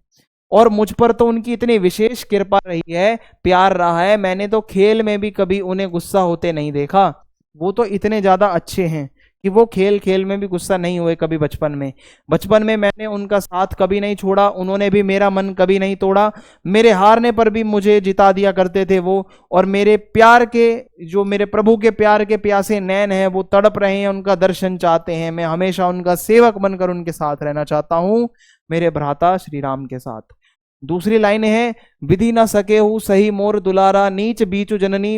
और मुझ पर तो उनकी इतनी विशेष कृपा रही है, प्यार रहा है, मैंने तो खेल में भी कभी उन्हें गुस्सा होते नहीं देखा। वो तो इतने ज्यादा अच्छे हैं कि वो खेल खेल में भी गुस्सा नहीं हुए कभी। बचपन में मैंने उनका साथ कभी नहीं छोड़ा, उन्होंने भी मेरा मन कभी नहीं तोड़ा। मेरे हारने पर भी मुझे जिता दिया करते थे वो। और मेरे प्यार के, जो मेरे प्रभु के प्यार के प्यासे नैन हैं, वो तड़प रहे हैं, उनका दर्शन चाहते हैं। मैं हमेशा उनका सेवक बनकर उनके साथ रहना चाहता हूं, मेरे भ्राता श्री राम के साथ। दूसरी लाइन है, विधि न सके हूं सही मोर दुलारा, नीच बीचु जननी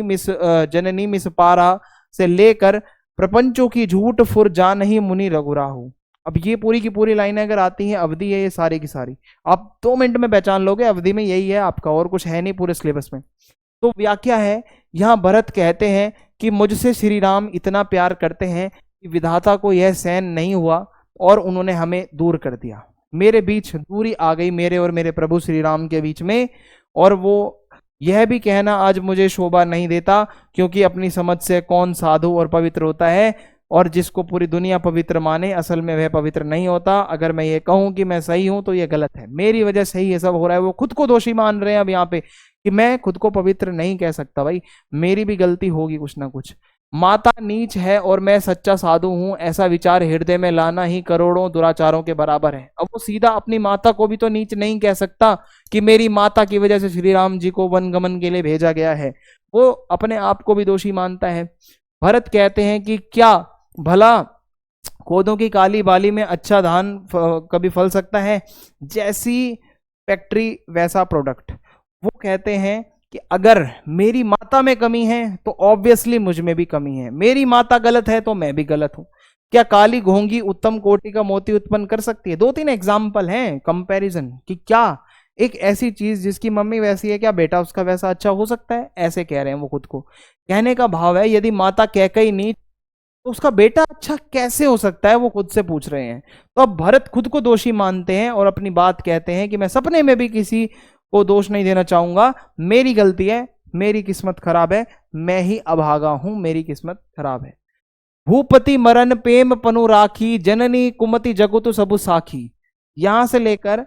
मिस पारा से लेकर प्रपंचों की झूठ फुर जा नहीं मुनि रघुराहु। अब ये पूरी की पूरी लाइनें अगर आती हैं, अवधि है ये सारी की सारी, आप 2 मिनट में पहचान लोगे। अवधि में यही है आपका, और कुछ है नहीं पूरे सिलेबस में। तो व्याख्या है, यहां भरत कहते हैं कि मुझसे श्री राम इतना प्यार करते हैं कि विधाता को यह सहन नहीं हुआ और उन्होंने हमें दूर कर दिया। मेरे बीच दूरी आ गई, मेरे और मेरे प्रभु श्री राम के बीच में। और वो यह भी कहना आज मुझे शोभा नहीं देता, क्योंकि अपनी समझ से कौन साधु और पवित्र होता है, और जिसको पूरी दुनिया पवित्र माने असल में वह पवित्र नहीं होता। अगर मैं ये कहूं कि मैं सही हूं तो ये गलत है, मेरी वजह से ही ये सब हो रहा है। वो खुद को दोषी मान रहे हैं अब यहाँ पे कि मैं खुद को पवित्र नहीं कह सकता। भाई मेरी भी गलती होगी कुछ ना कुछ। माता नीच है और मैं सच्चा साधु हूं, ऐसा विचार हृदय में लाना ही करोड़ों दुराचारों के बराबर है। अब वो सीधा अपनी माता को भी तो नीच नहीं कह सकता कि मेरी माता की वजह से श्री राम जी को वन गमन के लिए भेजा गया है। वो अपने आप को भी दोषी मानता है। भरत कहते हैं कि क्या भला कोदों की काली बाली में अच्छा धान कभी फल सकता है? जैसी फैक्ट्री वैसा प्रोडक्ट। वो कहते हैं कि अगर मेरी माता में कमी है तो ऑब्वियसली मुझ में भी कमी है। मेरी माता गलत है तो मैं भी गलत हूं। क्या काली घोंगी उत्तम कोटि का मोती उत्पन्न कर सकती है? 2-3 एग्जाम्पल हैं कंपैरिजन कि क्या एक ऐसी चीज जिसकी मम्मी वैसी है, क्या बेटा उसका वैसा अच्छा हो सकता है? ऐसे कह रहे हैं वो खुद को। कहने का भाव है यदि माता कैकई नीच तो उसका बेटा अच्छा कैसे हो सकता है, वो खुद से पूछ रहे हैं। तो अब भरत खुद को दोषी मानते हैं और अपनी बात कहते हैं कि मैं सपने में भी किसी को दोष नहीं देना चाहूंगा, मेरी गलती है, मेरी किस्मत खराब है, मैं ही अभागा हूं, मेरी किस्मत खराब है। भूपति मरण प्रेम पनु राखी, जननी कुमति जगुतु सबु साखी। यहां से लेकर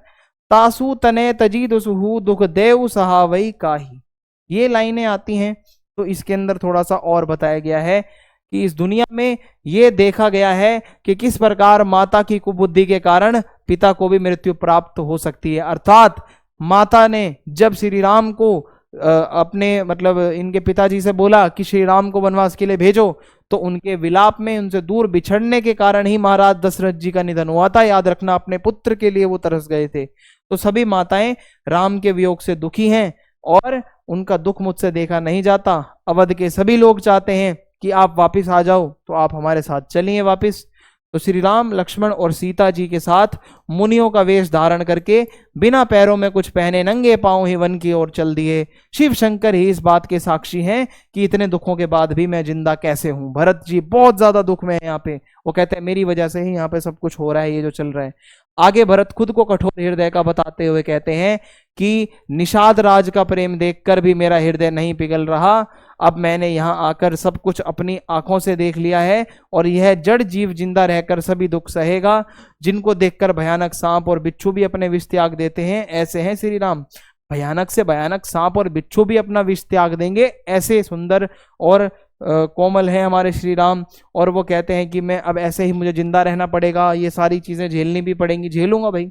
तासु तने तजी दुसहु दुख देव सहावई काही, ये लाइनें आती हैं। तो इसके अंदर थोड़ा सा और बताया गया है कि इस दुनिया में ये देखा गया है कि किस प्रकार माता की कुबुद्धि के कारण पिता को भी मृत्यु प्राप्त हो सकती है। अर्थात माता ने जब श्री राम को अपने मतलब इनके पिताजी से बोला कि श्री राम को वनवास के लिए भेजो, तो उनके विलाप में उनसे दूर बिछड़ने के कारण ही महाराज दशरथ जी का निधन हुआ था। याद रखना, अपने पुत्र के लिए वो तरस गए थे। तो सभी माताएं राम के वियोग से दुखी हैं और उनका दुख मुझसे देखा नहीं जाता। अवध के सभी लोग चाहते हैं कि आप वापिस आ जाओ, तो आप हमारे साथ चलिए वापिस। तो श्री राम लक्ष्मण और सीता जी के साथ मुनियों का वेश धारण करके बिना पैरों में कुछ पहने नंगे पांव ही वन की ओर चल दिए। शिव शंकर ही इस बात के साक्षी हैं कि इतने दुखों के बाद भी मैं जिंदा कैसे हूं। भरत जी बहुत ज्यादा दुख में है यहाँ पे। वो कहते हैं मेरी वजह से ही यहाँ पे सब कुछ हो रहा है, ये जो चल रहा है। आगे भरत खुद को कठोर हृदय का बताते हुए कहते हैं कि निषाद राज का प्रेम देखकर भी मेरा हृदय नहीं पिघल रहा। अब मैंने यहाँ आकर सब कुछ अपनी आंखों से देख लिया है और यह जड़ जीव जिंदा रहकर सभी दुख सहेगा, जिनको देखकर भयानक सांप और बिच्छू भी अपने विष त्याग देते हैं, ऐसे हैं श्री राम। भयानक से भयानक सांप और बिच्छू भी अपना विष त्याग देंगे, ऐसे सुंदर और कोमल है हमारे श्री राम। और वो कहते हैं कि मैं अब ऐसे ही मुझे जिंदा रहना पड़ेगा, ये सारी चीजें झेलनी भी पड़ेंगी, झेलूंगा भाई।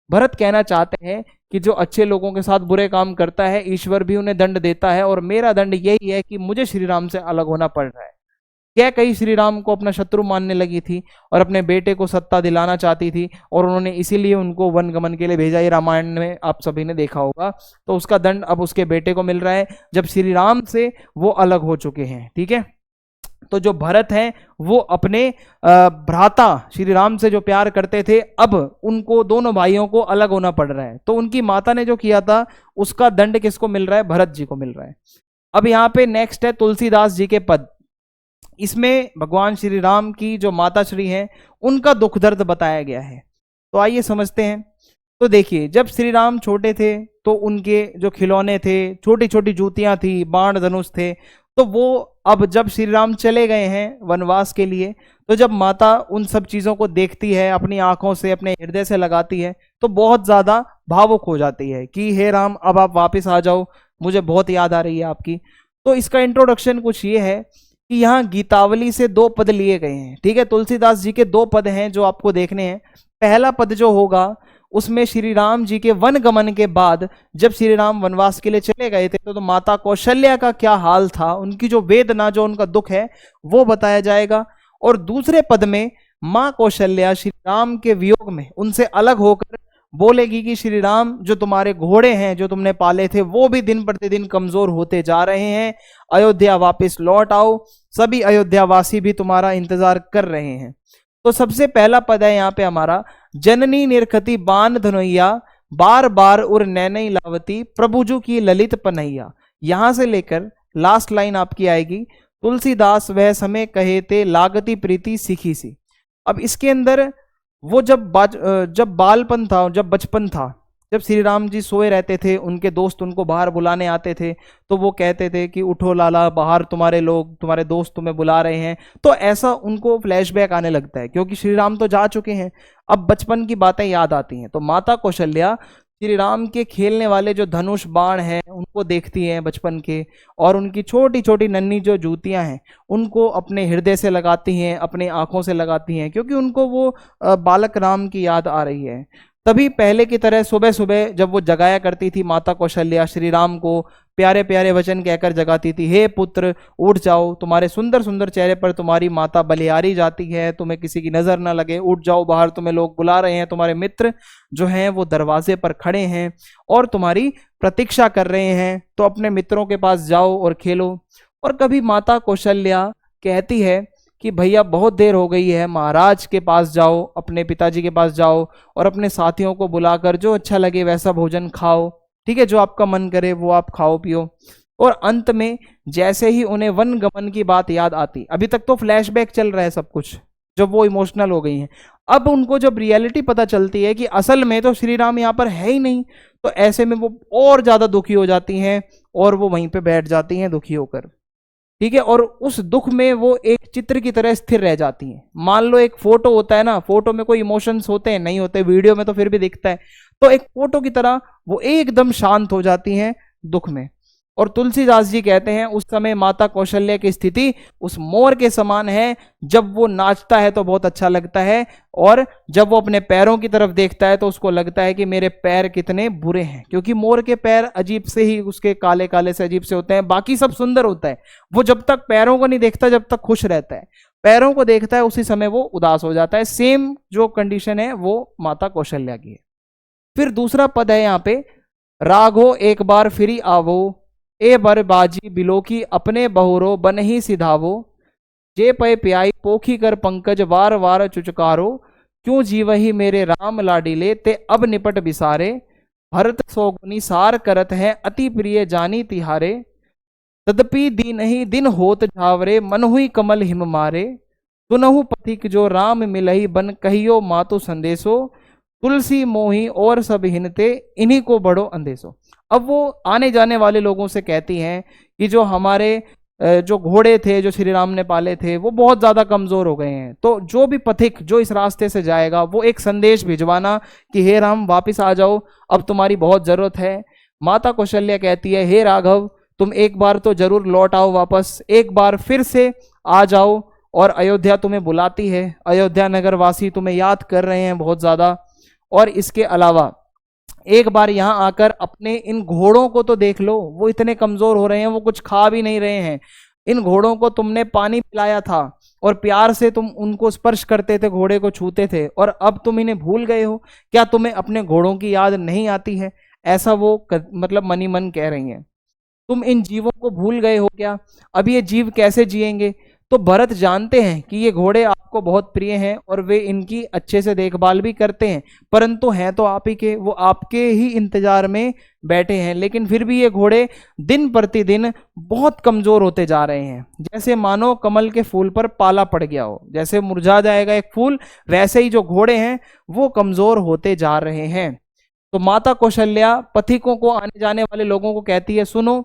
भरत कहना चाहते हैं कि जो अच्छे लोगों के साथ बुरे काम करता है ईश्वर भी उन्हें दंड देता है, और मेरा दंड यही है कि मुझे श्री राम से अलग होना पड़ रहा है। क्या कई श्री राम को अपना शत्रु मानने लगी थी और अपने बेटे को सत्ता दिलाना चाहती थी, और उन्होंने इसीलिए उनको वन गमन के लिए भेजा। ये रामायण में आप सभी ने देखा होगा। तो उसका दंड अब उसके बेटे को मिल रहा है जब श्री राम से वो अलग हो चुके हैं। ठीक है, तो जो भरत हैं वो अपने भ्राता श्री राम से जो प्यार करते थे, अब उनको दोनों भाइयों को अलग होना पड़ रहा है। तो उनकी माता ने जो किया था उसका दंड किसको मिल रहा है? भरत जी को मिल रहा है। अब यहाँ पे नेक्स्ट है तुलसीदास जी के पद। इसमें भगवान श्री राम की जो माता श्री हैं उनका दुख दर्द बताया गया है। तो आइए समझते हैं। तो देखिए, जब श्री राम छोटे थे तो उनके जो खिलौने थे, छोटी छोटी जूतियां थी, बाण धनुष थे, तो वो अब जब श्री राम चले गए हैं वनवास के लिए, तो जब माता उन सब चीजों को देखती है, अपनी आंखों से अपने हृदय से लगाती है, तो बहुत ज्यादा भावुक हो जाती है कि हे राम अब आप वापस आ जाओ, मुझे बहुत याद आ रही है आपकी। तो इसका इंट्रोडक्शन कुछ ये है कि यहाँ गीतावली से 2 पद लिए गए हैं। ठीक है, तुलसीदास जी के 2 पद हैं जो आपको देखने हैं। पहला पद जो होगा उसमें श्री राम जी के वन गमन के बाद जब श्री राम वनवास के लिए चले गए थे तो माता कौशल्या का क्या हाल था, उनकी जो वेदना, जो उनका दुख है वो बताया जाएगा। और दूसरे पद में माँ कौशल्या श्री राम के वियोग में उनसे अलग होकर बोलेगी कि श्री राम, जो तुम्हारे घोड़े हैं जो तुमने पाले थे वो भी दिन प्रतिदिन कमजोर होते जा रहे हैं, अयोध्या वापस लौट आओ, सभी अयोध्यावासी भी तुम्हारा इंतजार कर रहे हैं। तो सबसे पहला पद है यहाँ पे हमारा, जननी निरखती बान धनोइया, बार बार उर नैनई लावती, प्रभुजू की ललित पनैया। यहां से लेकर लास्ट लाइन आपकी आएगी, तुलसीदास वह समय कहे ते लागती प्रीति सीखी सी। अब इसके अंदर वो जब बालपन था, जब बचपन था, जब श्री राम जी सोए रहते थे, उनके दोस्त उनको बाहर बुलाने आते थे, तो वो कहते थे कि उठो लाला, बाहर तुम्हारे लोग, तुम्हारे दोस्त तुम्हें बुला रहे हैं। तो ऐसा उनको फ्लैशबैक आने लगता है क्योंकि श्री राम तो जा चुके हैं, अब बचपन की बातें याद आती हैं। तो माता कौशल्या श्री राम के खेलने वाले जो धनुष बाण हैं उनको देखती हैं बचपन के, और उनकी छोटी छोटी नन्ही जो जूतियां हैं उनको अपने हृदय से लगाती हैं, अपने आंखों से लगाती हैं, क्योंकि उनको वो बालक राम की याद आ रही है। तभी पहले की तरह सुबह सुबह जब वो जगाया करती थी माता कौशल्या श्री राम को, प्यारे प्यारे वचन कहकर जगाती थी, हे पुत्र उठ जाओ, तुम्हारे सुंदर सुंदर चेहरे पर तुम्हारी माता बलिहारी जाती है, तुम्हें किसी की नजर ना लगे, उठ जाओ, बाहर तुम्हें लोग बुला रहे हैं, तुम्हारे मित्र जो हैं वो दरवाजे पर खड़े हैं और तुम्हारी प्रतीक्षा कर रहे हैं, तो अपने मित्रों के पास जाओ और खेलो। और कभी माता कौशल्या कहती है कि भैया बहुत देर हो गई है, महाराज के पास जाओ, अपने पिताजी के पास जाओ और अपने साथियों को बुलाकर जो अच्छा लगे वैसा भोजन खाओ, ठीक है, जो आपका मन करे वो आप खाओ पियो। और अंत में जैसे ही उन्हें वन गमन की बात याद आती, अभी तक तो फ्लैशबैक चल रहा है सब कुछ, जब वो इमोशनल हो गई हैं, अब उनको जब रियलिटी पता चलती है कि असल में तो श्री राम यहाँ पर है ही नहीं, तो ऐसे में वो और ज्यादा दुखी हो जाती हैं और वो वहीं पे बैठ जाती हैं दुखी होकर। ठीक है, और उस दुख में वो एक चित्र की तरह स्थिर रह जाती हैं। मान लो एक फोटो होता है ना, फोटो में कोई इमोशंस होते हैं, नहीं होते, वीडियो में तो फिर भी दिखता है, तो एक फोटो की तरह वो एकदम शांत हो जाती हैं दुख में। और तुलसीदास जी कहते हैं उस समय माता कौशल्या की स्थिति उस मोर के समान है, जब वो नाचता है तो बहुत अच्छा लगता है, और जब वो अपने पैरों की तरफ देखता है तो उसको लगता है कि मेरे पैर कितने बुरे हैं, क्योंकि मोर के पैर अजीब से ही उसके काले काले से अजीब से होते हैं, बाकी सब सुंदर होता है, वो जब तक पैरों को नहीं देखता जब तक खुश रहता है, पैरों को देखता है उसी समय वो उदास हो जाता है। सेम जो कंडीशन है वो माता कौशल्या की है। फिर दूसरा पद है यहाँ पे, राघो एक बार फिरी आवो, ए बर बाजी बिलो की अपने बहुरो बन ही सिधावो, जे पय प्याई पोखी कर पंकज वार वार चुचकारो, क्यों जीवही मेरे राम लाडीले ते अब निपट बिसारे, भरत सोगुनी सार करत है अति प्रिय जानी तिहारे, तदपि दीन ही दिन होत झावरे मन हुई कमल हिम मारे, सुनहु पथिक जो राम मिलही बन कहियो मातु संदेशो, तुलसी मोही और सब हिनते, इन्हीं को बड़ो अंदेशो। अब वो आने जाने वाले लोगों से कहती हैं कि जो हमारे जो घोड़े थे जो श्री राम ने पाले थे वो बहुत ज्यादा कमजोर हो गए हैं, तो जो भी पथिक जो इस रास्ते से जाएगा वो एक संदेश भिजवाना कि हे राम वापिस आ जाओ, अब तुम्हारी बहुत जरूरत है। माता कौशल्या कहती है हे राघव तुम एक बार तो जरूर लौट आओ वापस, एक बार फिर से आ जाओ, और अयोध्या तुम्हें बुलाती है, अयोध्या नगर वासी तुम्हें याद कर रहे हैं बहुत ज्यादा। और इसके अलावा एक बार यहां आकर अपने इन घोड़ों को तो देख लो, वो इतने कमजोर हो रहे हैं, वो कुछ खा भी नहीं रहे हैं। इन घोड़ों को तुमने पानी पिलाया था और प्यार से तुम उनको स्पर्श करते थे, घोड़े को छूते थे, और अब तुम इन्हें भूल गए हो, क्या तुम्हें अपने घोड़ों की याद नहीं आती है? ऐसा वो मतलब मनी मन कह रही हैं। तुम इन जीवों को भूल गए हो क्या? अब ये जीव कैसे जिएंगे? तो भरत जानते हैं कि ये घोड़े आपको बहुत प्रिय हैं और वे इनकी अच्छे से देखभाल भी करते हैं, परंतु हैं तो आप ही के, वो आपके ही इंतजार में बैठे हैं, लेकिन फिर भी ये घोड़े दिन प्रतिदिन बहुत कमजोर होते जा रहे हैं। जैसे मानो कमल के फूल पर पाला पड़ गया हो, जैसे मुरझा जाएगा एक फूल, वैसे ही जो घोड़े हैं वो कमजोर होते जा रहे हैं। तो माता कौशल्या पथिकों को, आने जाने वाले लोगों को कहती है सुनो,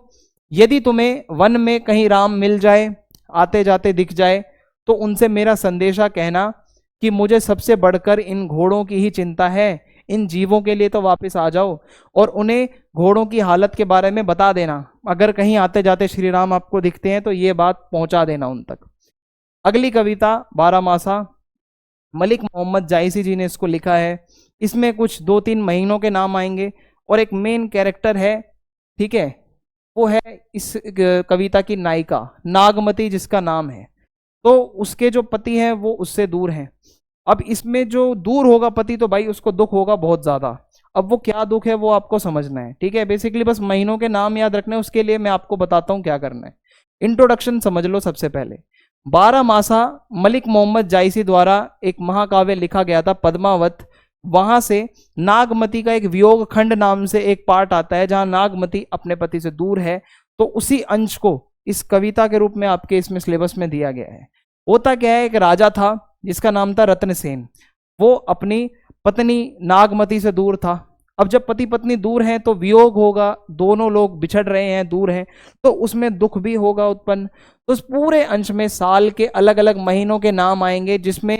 यदि तुम्हें वन में कहीं राम मिल जाए, आते जाते दिख जाए, तो उनसे मेरा संदेशा कहना कि मुझे सबसे बढ़कर इन घोड़ों की ही चिंता है, इन जीवों के लिए तो वापस आ जाओ, और उन्हें घोड़ों की हालत के बारे में बता देना। अगर कहीं आते जाते श्री राम आपको दिखते हैं तो ये बात पहुंचा देना उन तक। अगली कविता बारामासा, मलिक मोहम्मद जायसी जी ने इसको लिखा है। इसमें कुछ 2-3 महीनों के नाम आएंगे और एक मेन कैरेक्टर है, ठीक है, वो है इस कविता की नायिका नागमती जिसका नाम है। तो उसके जो पति हैं वो उससे दूर हैं। अब इसमें जो दूर होगा पति तो भाई उसको दुख होगा बहुत ज्यादा। अब वो क्या दुख है वो आपको समझना है, ठीक है। बेसिकली बस महीनों के नाम याद रखने, उसके लिए मैं आपको बताता हूं क्या करना है। इंट्रोडक्शन समझ लो सबसे पहले। बारामासा मलिक मोहम्मद जायसी द्वारा एक महाकाव्य लिखा गया था पद्मावत। वहां से नागमती का एक वियोग खंड नाम से एक पार्ट आता है जहां नागमती अपने पति से दूर है। तो उसी अंश को इस कविता के रूप में आपके इसमें सिलेबस में दिया गया है। होता क्या है, एक राजा था जिसका नाम था रत्नसेन। वो अपनी पत्नी नागमती से दूर था। अब जब पति पत्नी दूर हैं तो वियोग होगा, दोनों लोग बिछड़ रहे हैं, दूर हैं, तो उसमें दुख भी होगा उत्पन्न। तो उस पूरे अंश में साल के अलग अलग महीनों के नाम आएंगे, जिसमें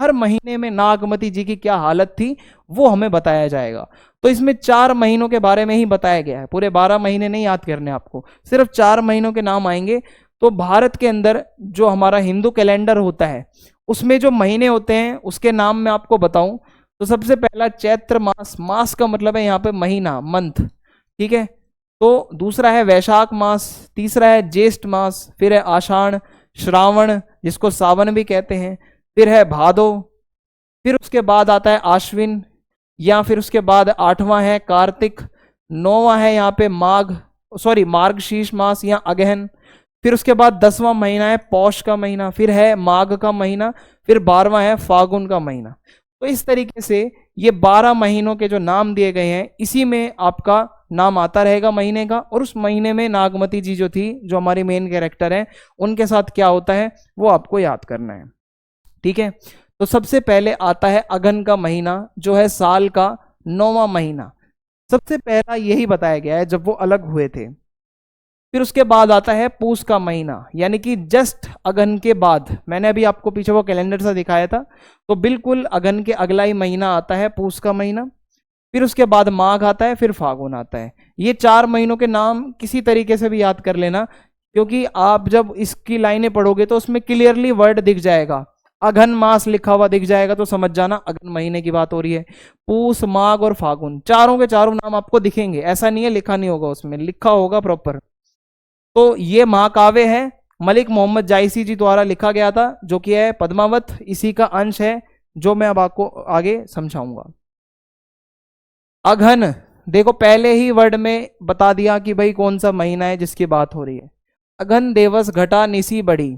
हर महीने में नागमती जी की क्या हालत थी वो हमें बताया जाएगा। तो इसमें 4 महीनों के बारे में ही बताया गया है, पूरे 12 महीने नहीं याद करने आपको, सिर्फ 4 महीनों के नाम आएंगे। तो भारत के अंदर जो हमारा हिंदू कैलेंडर होता है उसमें जो महीने होते हैं उसके नाम मैं आपको बताऊं तो सबसे पहला चैत्र मास, मास का मतलब है यहाँ पे महीना, मंथ, ठीक है। तो दूसरा है वैशाख मास, तीसरा है ज्येष्ठ मास, फिर है आषाढ़, श्रावण जिसको सावन भी कहते हैं, फिर है भादो, फिर उसके बाद आता है आश्विन, या फिर उसके बाद 8वां है कार्तिक, 9वां है यहाँ पे मार्गशीर्ष मास या अगहन, फिर उसके बाद 10वां महीना है पौष का महीना, फिर है माघ का महीना, फिर 12वां है फागुन का महीना। तो इस तरीके से ये 12 महीनों के जो नाम दिए गए हैं इसी में आपका नाम आता रहेगा महीने का। और उस महीने में नागमती जी जो थी, जो हमारी मेन कैरेक्टर है, उनके साथ क्या होता है वो आपको याद करना है, ठीक है। तो सबसे पहले आता है अगन का महीना जो है साल का 9वां महीना। सबसे पहला यही बताया गया है जब वो अलग हुए थे। फिर उसके बाद आता है पूस का महीना, यानी कि जस्ट अगन के बाद, मैंने अभी आपको पीछे वो कैलेंडर सा दिखाया था, तो बिल्कुल अगन के अगला ही महीना आता है पूस का महीना। फिर उसके बाद माघ आता है, फिर फागुन आता है। ये 4 महीनों के नाम किसी तरीके से भी याद कर लेना, क्योंकि आप जब इसकी लाइनें पढ़ोगे तो उसमें क्लियरली वर्ड दिख जाएगा, अघन मास लिखा हुआ दिख जाएगा, तो समझ जाना अघन महीने की बात हो रही है। पूस, माघ और फागुन, चारों के चारों नाम आपको दिखेंगे, ऐसा नहीं है लिखा नहीं होगा, उसमें लिखा होगा प्रॉपर। तो ये महाकाव्य है, मलिक मोहम्मद जायसी जी द्वारा लिखा गया था, जो कि है पद्मावत, इसी का अंश है जो मैं अब आपको आगे समझाऊंगा। अघन, देखो पहले ही वर्ड में बता दिया कि भाई कौन सा महीना है जिसकी बात हो रही है। अघन देवस घटा निसी बड़ी,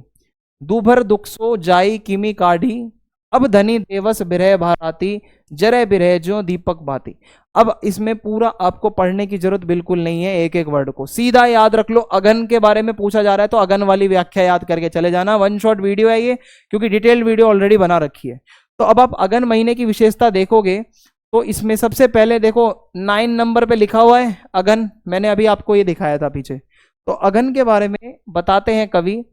दूभर दुखसो जाई किमी काढ़ी, अब धनी देवस बिरह भाराती, जरे बिरह जो दीपक बाती। अब इसमें पूरा आपको पढ़ने की जरूरत बिल्कुल नहीं है, एक एक वर्ड को सीधा याद रख लो। अगन के बारे में पूछा जा रहा है तो अगन वाली व्याख्या याद करके चले जाना। 1 शॉट वीडियो है ये, क्योंकि डिटेल्ड वीडियो ऑलरेडी बना रखी है। तो अब आप अगन महीने की विशेषता देखोगे तो इसमें सबसे पहले देखो 9 नंबर पे लिखा हुआ है अगन, मैंने अभी आपको ये दिखाया था पीछे। तो अगन के बारे में बताते हैं कवि,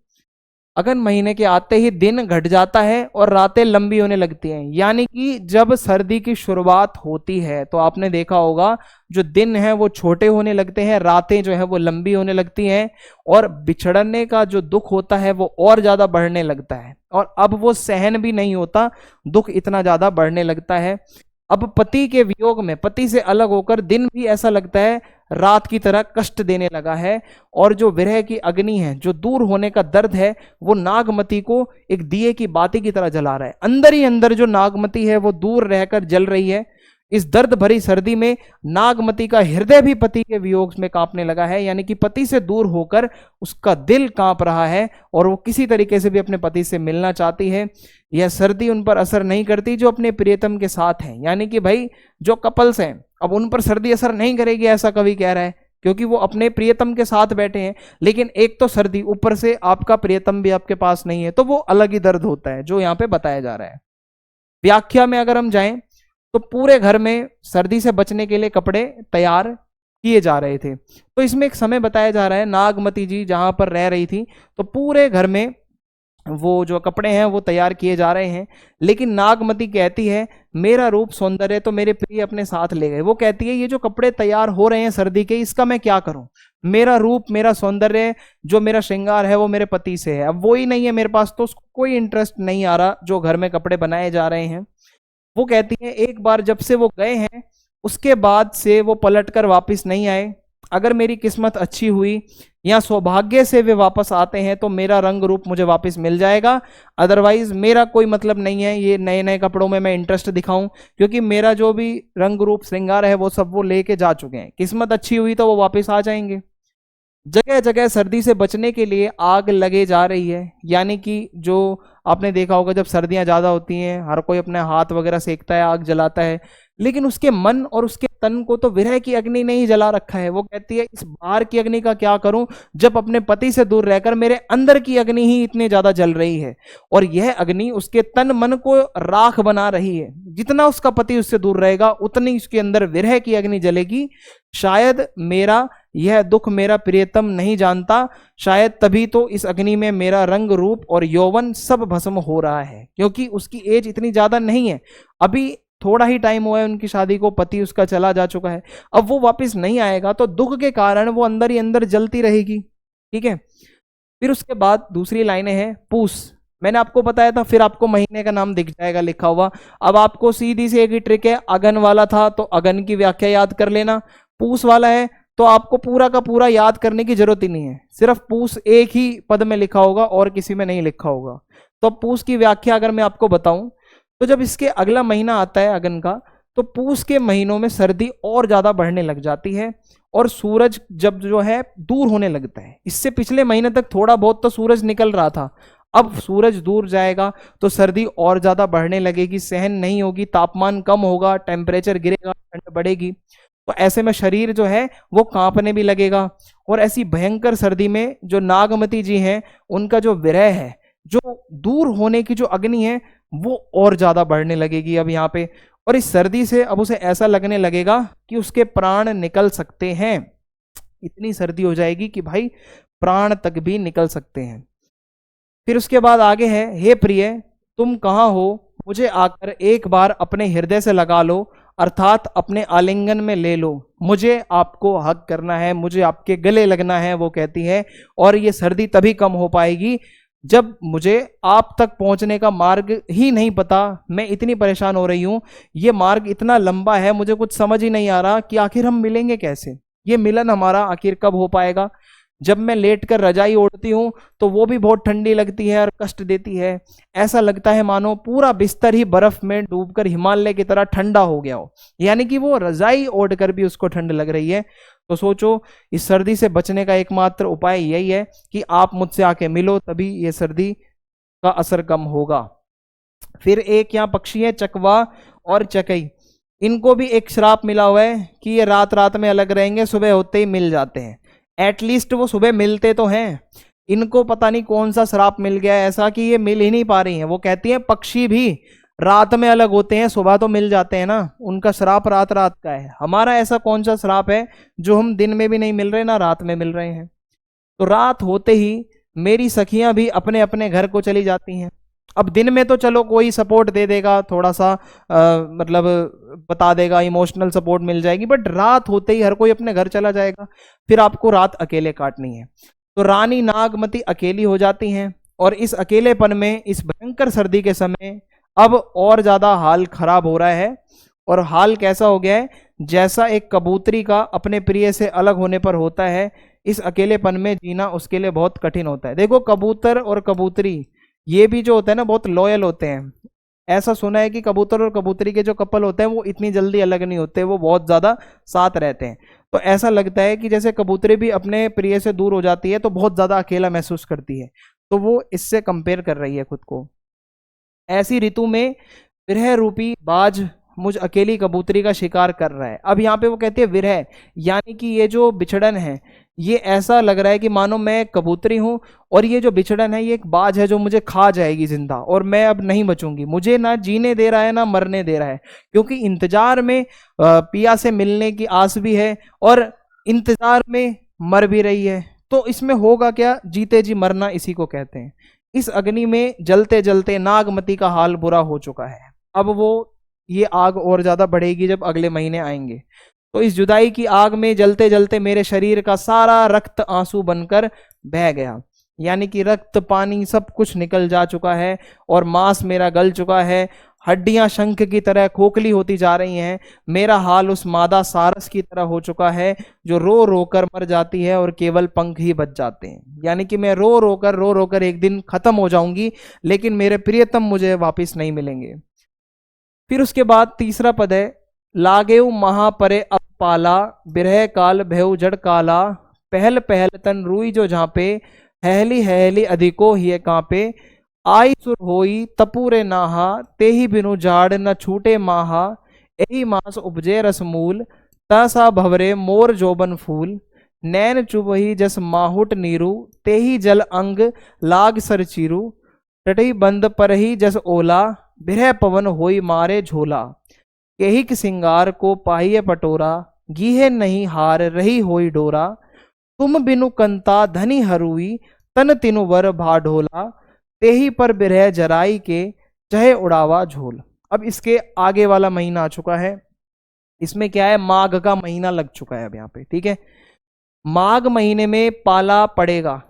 अगन महीने के आते ही दिन घट जाता है और रातें लंबी होने लगती हैं। यानी कि जब सर्दी की शुरुआत होती है तो आपने देखा होगा जो दिन है वो छोटे होने लगते हैं, रातें जो है वो लंबी होने लगती हैं, और बिछड़ने का जो दुख होता है वो और ज्यादा बढ़ने लगता है, और अब वो सहन भी नहीं होता, दुख इतना ज्यादा बढ़ने लगता है। अब पति के वियोग में, पति से अलग होकर दिन भी ऐसा लगता है रात की तरह कष्ट देने लगा है, और जो विरह की अग्नि है, जो दूर होने का दर्द है, वो नागमती को एक दिए की बाती की तरह जला रहा है। अंदर ही अंदर जो नागमती है वो दूर रहकर जल रही है। इस दर्द भरी सर्दी में नागमती का हृदय भी पति के वियोग में कांपने लगा है, यानी कि पति से दूर होकर उसका दिल कांप रहा है और वो किसी तरीके से भी अपने पति से मिलना चाहती है। यह सर्दी उन पर असर नहीं करती जो अपने प्रियतम के साथ हैं, यानी कि भाई जो कपल्स हैं अब उन पर सर्दी असर नहीं करेगी, ऐसा कवि कह रहा है, क्योंकि वो अपने प्रियतम के साथ बैठे हैं। लेकिन एक तो सर्दी, ऊपर से आपका प्रियतम भी आपके पास नहीं है, तो वो अलग ही दर्द होता है जो यहाँ पे बताया जा रहा है। व्याख्या में अगर हम जाएं तो पूरे घर में सर्दी से बचने के लिए कपड़े तैयार किए जा रहे थे। तो इसमें एक समय बताया जा रहा है, नागमती जी जहां पर रह रही थी तो पूरे घर में वो जो कपड़े हैं वो तैयार किए जा रहे हैं। लेकिन नागमती कहती है मेरा रूप सौंदर्य तो मेरे प्रिय अपने साथ ले गए। वो कहती है ये जो कपड़े तैयार हो रहे हैं सर्दी के, इसका मैं क्या करूं, मेरा रूप मेरा सौंदर्य जो मेरा श्रृंगार है वो मेरे पति से है, अब वो ही नहीं है मेरे पास, तो उसको कोई इंटरेस्ट नहीं आ रहा जो घर में कपड़े बनाए जा रहे हैं। वो कहती है एक बार जब से वो गए हैं उसके बाद से वो पलटकर वापस नहीं आए। अगर मेरी किस्मत अच्छी हुई या सौभाग्य से वे वापस आते हैं तो मेरा रंग रूप मुझे वापस मिल जाएगा, अदरवाइज मेरा कोई मतलब नहीं है ये नए नए कपड़ों में मैं इंटरेस्ट दिखाऊं, क्योंकि मेरा जो भी रंग रूप श्रृंगार है वो सब वो लेके जा चुके हैं। किस्मत अच्छी हुई तो वो वापस आ जाएंगे। जगह जगह सर्दी से बचने के लिए आग लगे जा रही है, यानी कि जो आपने देखा होगा जब सर्दियां ज्यादा होती हैं हर कोई अपने हाथ वगैरह सेकता है, आग जलाता है, लेकिन उसके मन और उसके तन को तो विरह की अग्नि ने ही जला रखा है। वो कहती है इस बाहर की अग्नि का क्या करूं जब अपने पति से दूर रहकर मेरे अंदर की अग्नि ही इतनी ज्यादा जल रही है, और यह अग्नि उसके तन मन को राख बना रही है। जितना उसका पति उससे दूर रहेगा उतनी उसके अंदर विरह की अग्नि जलेगी। शायद मेरा यह दुख मेरा प्रियतम नहीं जानता, शायद तभी तो इस अग्नि में मेरा रंग रूप और यौवन सब भस्म हो रहा है, क्योंकि उसकी एज इतनी ज्यादा नहीं है, अभी थोड़ा ही टाइम हुआ है उनकी शादी को, पति उसका चला जा चुका है, अब वो वापस नहीं आएगा तो दुख के कारण वो अंदर ही अंदर जलती रहेगी। ठीक है, फिर उसके बाद दूसरी लाइनें हैं पूस। मैंने आपको बताया था, फिर आपको महीने का नाम दिख जाएगा लिखा हुआ। अब आपको सीधी सी एक ही ट्रिक है, अगन वाला था तो अगन की व्याख्या याद कर लेना, पूस वाला है तो आपको पूरा का पूरा याद करने की जरूरत ही नहीं है, सिर्फ पूस एक ही पद में लिखा होगा और किसी में नहीं लिखा होगा। तो पूस की व्याख्या अगर मैं आपको बताऊं तो जब इसके अगला महीना आता है अगन का, तो पूस के महीनों में सर्दी और ज्यादा बढ़ने लग जाती है और सूरज जब जो है दूर होने लगता है। इससे पिछले महीने तक थोड़ा बहुत तो सूरज निकल रहा था, अब सूरज दूर जाएगा तो सर्दी और ज्यादा बढ़ने लगेगी, सहन नहीं होगी, तापमान कम होगा, टेम्परेचर गिरेगा, ठंड बढ़ेगी, तो ऐसे में शरीर जो है वो कांपने भी लगेगा। और ऐसी भयंकर सर्दी में जो नागमती जी हैं उनका जो विरह है, जो दूर होने की जो अग्नि है वो और ज्यादा बढ़ने लगेगी अब यहाँ पे। और इस सर्दी से अब उसे ऐसा लगने लगेगा कि उसके प्राण निकल सकते हैं, इतनी सर्दी हो जाएगी कि भाई प्राण तक भी निकल सकते हैं। फिर उसके बाद आगे है, हे प्रिय तुम कहाँ हो, मुझे आकर एक बार अपने हृदय से लगा लो, अर्थात अपने आलिंगन में ले लो, मुझे आपको हक करना है, मुझे आपके गले लगना है, वो कहती है। और ये सर्दी तभी कम हो पाएगी जब मुझे आप तक पहुंचने का मार्ग ही नहीं पता, मैं इतनी परेशान हो रही हूं, ये मार्ग इतना लंबा है, मुझे कुछ समझ ही नहीं आ रहा कि आखिर हम मिलेंगे कैसे, ये मिलन हमारा आखिर कब हो पाएगा। जब मैं लेटकर रजाई ओढ़ती हूँ तो वो भी बहुत ठंडी लगती है और कष्ट देती है, ऐसा लगता है मानो पूरा बिस्तर ही बर्फ में डूबकर हिमालय की तरह ठंडा हो गया हो, यानी कि वो रजाई ओढ़कर भी उसको ठंड लग रही है। तो सोचो इस सर्दी से बचने का एकमात्र उपाय यही है कि आप मुझसे आके मिलो, तभी ये सर्दी का असर कम होगा। फिर एक यहाँ पक्षी है चकवा और चकई, इनको भी एक श्राप मिला हुआ है कि ये रात रात में अलग रहेंगे, सुबह होते ही मिल जाते हैं। एटलीस्ट वो सुबह मिलते तो हैं, इनको पता नहीं कौन सा श्राप मिल गया है ऐसा कि ये मिल ही नहीं पा रही हैं। वो कहती हैं पक्षी भी रात में अलग होते हैं, सुबह तो मिल जाते हैं ना, उनका श्राप रात रात का है। हमारा ऐसा कौन सा श्राप है जो हम दिन में भी नहीं मिल रहे ना रात में मिल रहे हैं। तो रात होते ही मेरी सखियां भी अपने अपने घर को चली जाती हैं। अब दिन में तो चलो कोई सपोर्ट दे देगा, थोड़ा सा मतलब बता देगा, इमोशनल सपोर्ट मिल जाएगी, बट रात होते ही हर कोई अपने घर चला जाएगा, फिर आपको रात अकेले काटनी है। तो रानी नागमती अकेली हो जाती हैं, और इस अकेलेपन में, इस भयंकर सर्दी के समय अब और ज्यादा हाल खराब हो रहा है। और हाल कैसा हो गया है, जैसा एक कबूतरी का अपने प्रिय से अलग होने पर होता है, इस अकेलेपन में जीना उसके लिए बहुत कठिन होता है। देखो कबूतर और कबूतरी ये भी जो होता है ना बहुत लॉयल होते हैं। ऐसा सुना है कि कबूतर और कबूतरी के जो कपल होते हैं वो इतनी जल्दी अलग नहीं होते, वो बहुत ज्यादा साथ रहते हैं। तो ऐसा लगता है कि जैसे कबूतरी भी अपने प्रिय से दूर हो जाती है तो बहुत ज्यादा अकेला महसूस करती है, तो वो इससे कंपेयर कर रही है खुद को। ऐसी ऋतु में विरह रूपी बाज मुझ अकेली कबूतरी का शिकार कर रहा है। अब यहाँ पे वो कहती है विरह, यानी कि ये जो बिछड़न है, ये ऐसा लग रहा है कि मानो मैं कबूतरी हूं और ये जो बिछड़न है ये एक बाज है जो मुझे खा जाएगी जिंदा, और मैं अब नहीं बचूंगी। मुझे ना जीने दे रहा है ना मरने दे रहा है, क्योंकि इंतजार में पिया से मिलने की आस भी है और इंतजार में मर भी रही है। तो इसमें होगा क्या, जीते जी मरना इसी को कहते हैं। इस अग्नि में जलते जलते नागमती का हाल बुरा हो चुका है। अब वो ये आग और ज्यादा बढ़ेगी जब अगले महीने आएंगे। तो इस जुदाई की आग में जलते जलते मेरे शरीर का सारा रक्त आंसू बनकर बह गया, यानी कि रक्त पानी सब कुछ निकल जा चुका है और मांस मेरा गल चुका है। हड्डियां शंख की तरह खोखली होती जा रही हैं। मेरा हाल उस मादा सारस की तरह हो चुका है जो रो रो कर मर जाती है और केवल पंख ही बच जाते हैं। यानी कि मैं रो रो कर एक दिन खत्म हो जाऊंगी, लेकिन मेरे प्रियतम मुझे वापिस नहीं मिलेंगे। फिर उसके बाद तीसरा पद है, लागेऊ महापरे अब पाला, बिरह काल भेऊ जड़ काला, पहल पहल तन रुई जो झांपे, हैली हैली अधिको हिय कांपे, आई सुर होई तपूरे नाहा, तेही बिनु झाड़ न छूटे माहा, एही मास उपजे रसमूल, तसा भवरे मोर जोबन फूल, नैन चुबही जस माहुट नीरू, तेही जल अंग लाग सर चीरू, टटही बंद परही जस ओला, बिरह पवन होई मारे झोला, केहिक सिंगार को पाहिए पटोरा, गीहे नहीं हार रही होई डोरा, तुम बिनु कंता धनी हरुई, तन तिनु वर भाढोला, तेही पर बिरह जराई के, चहे उड़ावा झोल। अब इसके आगे वाला महीना आ चुका है, इसमें क्या है, माघ का महीना लग चुका है अब यहाँ पे, ठीक है। माघ महीने में पाला पड़ेगा,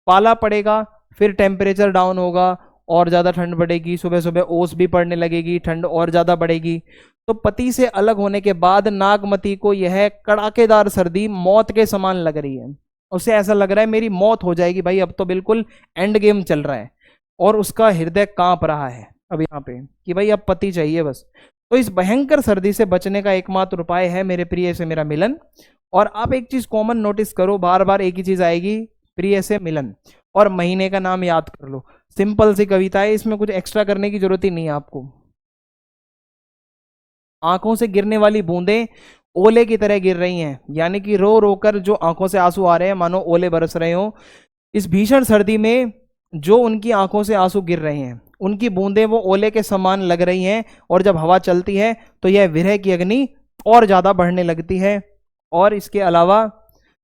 पाला पड़ेगा, फिर टेम्परेचर डाउन होगा और ज्यादा ठंड बढ़ेगी, सुबह सुबह ओस भी पड़ने लगेगी, ठंड और ज्यादा बढ़ेगी। तो पति से अलग होने के बाद नागमती को यह कड़ाकेदार सर्दी मौत के समान लग रही है। उसे ऐसा लग रहा है मेरी मौत हो जाएगी भाई, अब तो बिल्कुल एंड गेम चल रहा है, और उसका हृदय कांप रहा है अब यहाँ पे कि भाई अब पति चाहिए बस। तो इस भयंकर सर्दी से बचने का एकमात्र उपाय है मेरे प्रिय से मेरा मिलन। और आप एक चीज कॉमन नोटिस करो, बार बार एक ही चीज आएगी, प्रिय से मिलन, और महीने का नाम याद कर लो। सिंपल सी कविता है, इसमें कुछ एक्स्ट्रा करने की जरूरत ही नहीं है आपको। आंखों से गिरने वाली बूंदें ओले की तरह गिर रही हैं, यानी कि रो रो कर जो आंखों से आंसू आ रहे हैं मानो ओले बरस रहे हो। इस भीषण सर्दी में जो उनकी आंखों से आंसू गिर रहे हैं, उनकी बूंदें वो ओले के समान लग रही हैं, और जब हवा चलती है तो यह विरह की अग्नि और ज्यादा बढ़ने लगती है। और इसके अलावा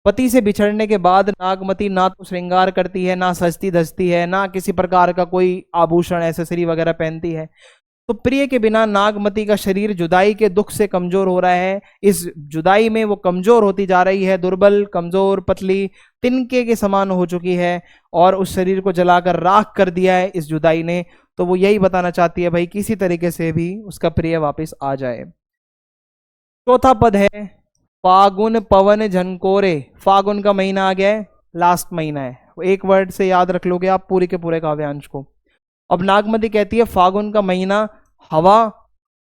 पति से बिछड़ने के बाद नागमती ना तो श्रृंगार करती है, ना सजती धजती है, ना किसी प्रकार का कोई आभूषण एसेसरी वगैरह पहनती है। तो प्रिय के बिना नागमती का शरीर जुदाई के दुख से कमजोर हो रहा है। इस जुदाई में वो कमजोर होती जा रही है, दुर्बल, कमजोर, पतली, तिनके के समान हो चुकी है, और उस शरीर को जलाकर राख कर दिया है इस जुदाई ने। तो वो यही बताना चाहती है भाई किसी तरीके से भी उसका प्रिय वापस आ जाए। चौथा पद है, फागुन पवन झनकोरे। फागुन का महीना आ गया है, लास्ट महीना है, एक वर्ड से याद रख लोगे आप पूरे के पूरे काव्यांश को। अब नागमती कहती है फागुन का महीना हवा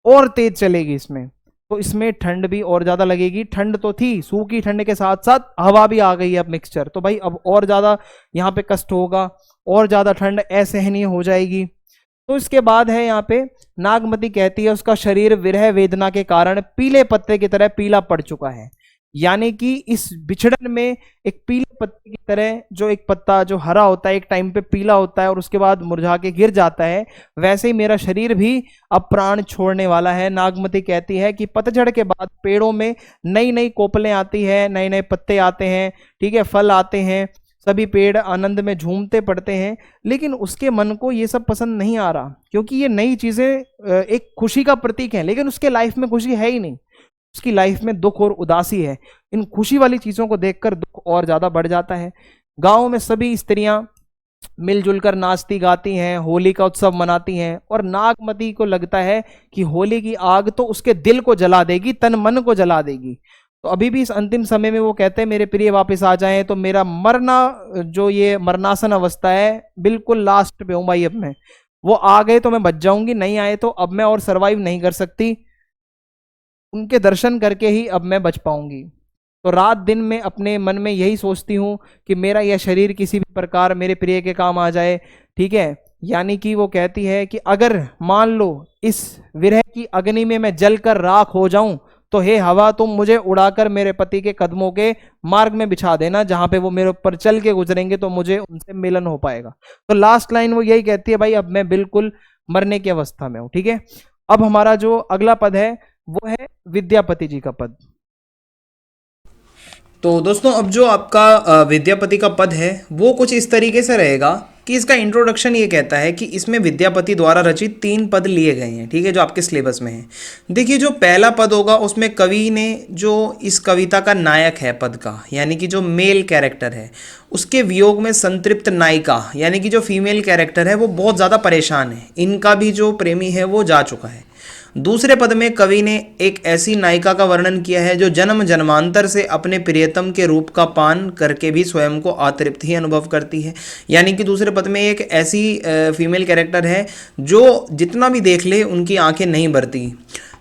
और तेज चलेगी इसमें, तो इसमें ठंड भी और ज्यादा लगेगी। ठंड तो थी, सूखी ठंड के साथ साथ हवा भी आ गई है अब मिक्सचर, तो भाई अब और ज्यादा यहाँ पे कष्ट होगा, और ज्यादा ठंड असहनीय हो जाएगी। तो इसके बाद है यहाँ पे नागमती कहती है उसका शरीर विरह वेदना के कारण पीले पत्ते की तरह पीला पड़ चुका है, यानी कि इस बिछड़न में एक पीले पत्ते की तरह, जो एक पत्ता जो हरा होता है एक टाइम पे पीला होता है और उसके बाद मुरझा के गिर जाता है, वैसे ही मेरा शरीर भी अब प्राण छोड़ने वाला है। नागमती कहती है कि पतझड़ के बाद पेड़ों में नई नई कोपलें आती है, नए नए पत्ते आते हैं, ठीक है, फल आते हैं, सभी पेड़ आनंद में झूमते पड़ते हैं। लेकिन उसके मन को ये सब पसंद नहीं आ रहा, क्योंकि ये नई चीजें एक खुशी का प्रतीक है, लेकिन उसके लाइफ में खुशी है ही नहीं। उसकी लाइफ में दुख और उदासी है। इन खुशी वाली चीजों को देखकर दुख और ज्यादा बढ़ जाता है। गांव में सभी स्त्रियां मिलजुल कर नाचती गाती हैं, होली का उत्सव मनाती हैं, और नागमती को लगता है कि होली की आग तो उसके दिल को जला देगी, तन मन को जला देगी। तो अभी भी इस अंतिम समय में वो कहते हैं मेरे प्रिय वापस आ जाएं, तो मेरा मरना, जो ये मरनासन अवस्था है, बिल्कुल लास्ट पे हूं भाई अब मैं। वो आ गए तो मैं बच जाऊंगी, नहीं आए तो अब मैं और सरवाइव नहीं कर सकती। उनके दर्शन करके ही अब मैं बच पाऊंगी। तो रात दिन में अपने मन में यही सोचती हूँ कि मेरा यह शरीर किसी भी प्रकार मेरे प्रिय के काम आ जाए, ठीक है। यानी कि वो कहती है कि अगर मान लो इस विरह की अग्नि में मैं जलकर राख हो जाऊं, तो हे हवा तुम मुझे उड़ाकर मेरे पति के कदमों के मार्ग में बिछा देना, जहां पे वो मेरे ऊपर चल के गुजरेंगे तो मुझे उनसे मिलन हो पाएगा। तो लास्ट लाइन वो यही कहती है, भाई अब मैं बिल्कुल मरने की अवस्था में हूं, ठीक है। अब हमारा जो अगला पद है वो है विद्यापति जी का पद। तो दोस्तों अब जो आपका विद्यापति का पद है वो कुछ इस तरीके से रहेगा कि इसका इंट्रोडक्शन ये कहता है कि इसमें विद्यापति द्वारा रचित 3 पद लिए गए हैं, ठीक है, जो आपके सिलेबस में है। देखिए जो पहला पद होगा उसमें कवि ने जो इस कविता का नायक है पद का, यानी कि जो मेल कैरेक्टर है, उसके वियोग में संतृप्त नायिका यानी कि जो फीमेल कैरेक्टर है वो बहुत ज़्यादा परेशान है। इनका भी जो प्रेमी है वो जा चुका है। दूसरे पद में कवि ने एक ऐसी नायिका का वर्णन किया है जो जन्म जन्मांतर से अपने प्रियतम के रूप का पान करके भी स्वयं को अतृप्त ही अनुभव करती है। यानी कि दूसरे पद में एक ऐसी फीमेल कैरेक्टर है जो जितना भी देख ले उनकी आंखें नहीं भरती।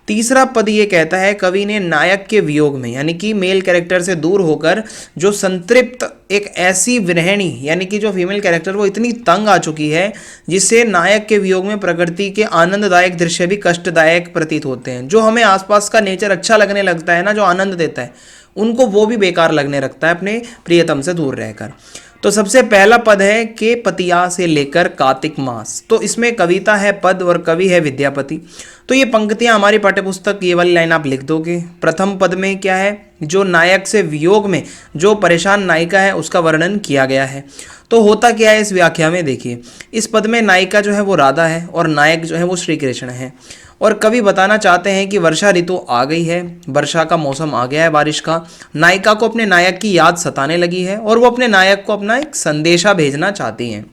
तीसरा पद ये कहता है कवि ने नायक के वियोग में यानी कि मेल कैरेक्टर से दूर होकर जो संतृप्त एक ऐसी विरहिणी यानी कि जो फीमेल कैरेक्टर वो इतनी तंग आ चुकी है जिससे नायक के वियोग में प्रकृति के आनंददायक दृश्य भी कष्टदायक प्रतीत होते हैं। जो हमें आसपास का नेचर अच्छा लगने लगता है ना, जो आनंद देता है, उनको वो भी बेकार लगने लगता है अपने प्रियतम से दूर रहकर। तो सबसे पहला पद है के पतिया से लेकर कार्तिक मास। तो इसमें कविता है पद और कवि है विद्यापति। तो ये पंक्तियां हमारी पाठ्यपुस्तक ये वाली लाइन आप लिख दोगे। प्रथम पद में क्या है, जो नायक से वियोग में जो परेशान नायिका है उसका वर्णन किया गया है। तो होता क्या है इस व्याख्या में, देखिए इस पद में नायिका जो है वो राधा है और नायक जो है वो श्री कृष्ण है। और कवि बताना चाहते हैं कि वर्षा ऋतु आ गई है, वर्षा का मौसम आ गया है बारिश का। नायिका को अपने नायक की याद सताने लगी है और वो अपने नायक को अपना एक संदेशा भेजना चाहती हैं।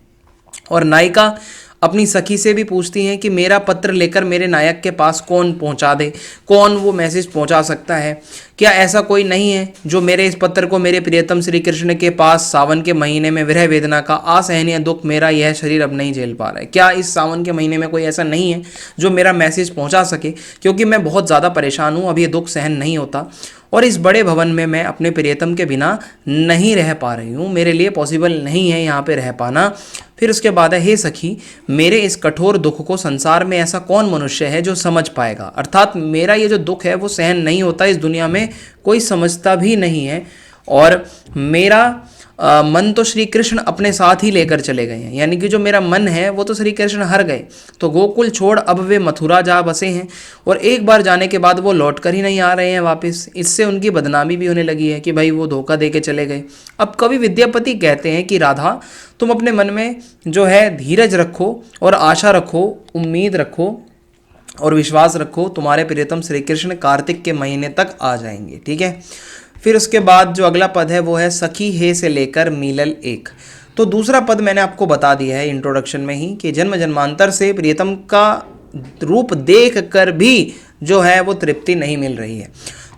और नायिका अपनी सखी से भी पूछती हैं कि मेरा पत्र लेकर मेरे नायक के पास कौन पहुंचा दे, कौन वो मैसेज पहुंचा सकता है। क्या ऐसा कोई नहीं है जो मेरे इस पत्र को मेरे प्रियतम श्री कृष्ण के पास सावन के महीने में विरह वेदना का असहनीय दुख मेरा यह शरीर अब नहीं झेल पा रहा है, क्या इस सावन के महीने में कोई ऐसा नहीं है जो मेरा मैसेज पहुंचा सके, क्योंकि मैं बहुत ज़्यादा परेशान हूँ, अब ये दुख सहन नहीं होता और इस बड़े भवन में मैं अपने प्रियतम के बिना नहीं रह पा रही हूँ, मेरे लिए पॉसिबल नहीं है यहाँ पे रह पाना। फिर उसके बाद है, हे सखी मेरे इस कठोर दुख को संसार में ऐसा कौन मनुष्य है जो समझ पाएगा। अर्थात मेरा ये जो दुख है वो सहन नहीं होता, इस दुनिया में कोई समझता भी नहीं है। और मेरा मन तो श्री कृष्ण अपने साथ ही लेकर चले गए हैं, यानी कि जो मेरा मन है वो तो श्री कृष्ण हर गए, तो गोकुल छोड़ अब वे मथुरा जा बसे हैं और एक बार जाने के बाद वो लौट कर ही नहीं आ रहे हैं वापस। इससे उनकी बदनामी भी होने लगी है कि भाई वो धोखा दे के चले गए। अब कवि विद्यापति कहते हैं कि राधा तुम अपने मन में जो है धीरज रखो और आशा रखो, उम्मीद रखो और विश्वास रखो, तुम्हारे प्रियतम श्री कृष्ण कार्तिक के महीने तक आ जाएंगे, ठीक है। फिर उसके बाद जो अगला पद है वो है सखी हे से लेकर मिलल एक। तो दूसरा पद मैंने आपको बता दिया है इंट्रोडक्शन में ही कि जन्म जन्मांतर से प्रियतम का रूप देख कर भी जो है वो तृप्ति नहीं मिल रही है।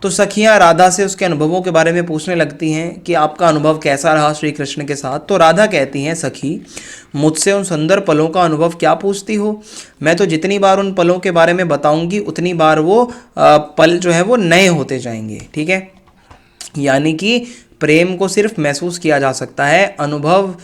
तो सखियां राधा से उसके अनुभवों के बारे में पूछने लगती हैं कि आपका अनुभव कैसा रहा श्री कृष्ण के साथ। तो राधा कहती हैं, सखी मुझसे उन सुंदर पलों का अनुभव क्या पूछती हो, मैं तो जितनी बार उन पलों के बारे में बताऊंगी उतनी बार वो पल जो है वो नए होते जाएंगे, ठीक है। यानी कि प्रेम को सिर्फ महसूस किया जा सकता है, अनुभव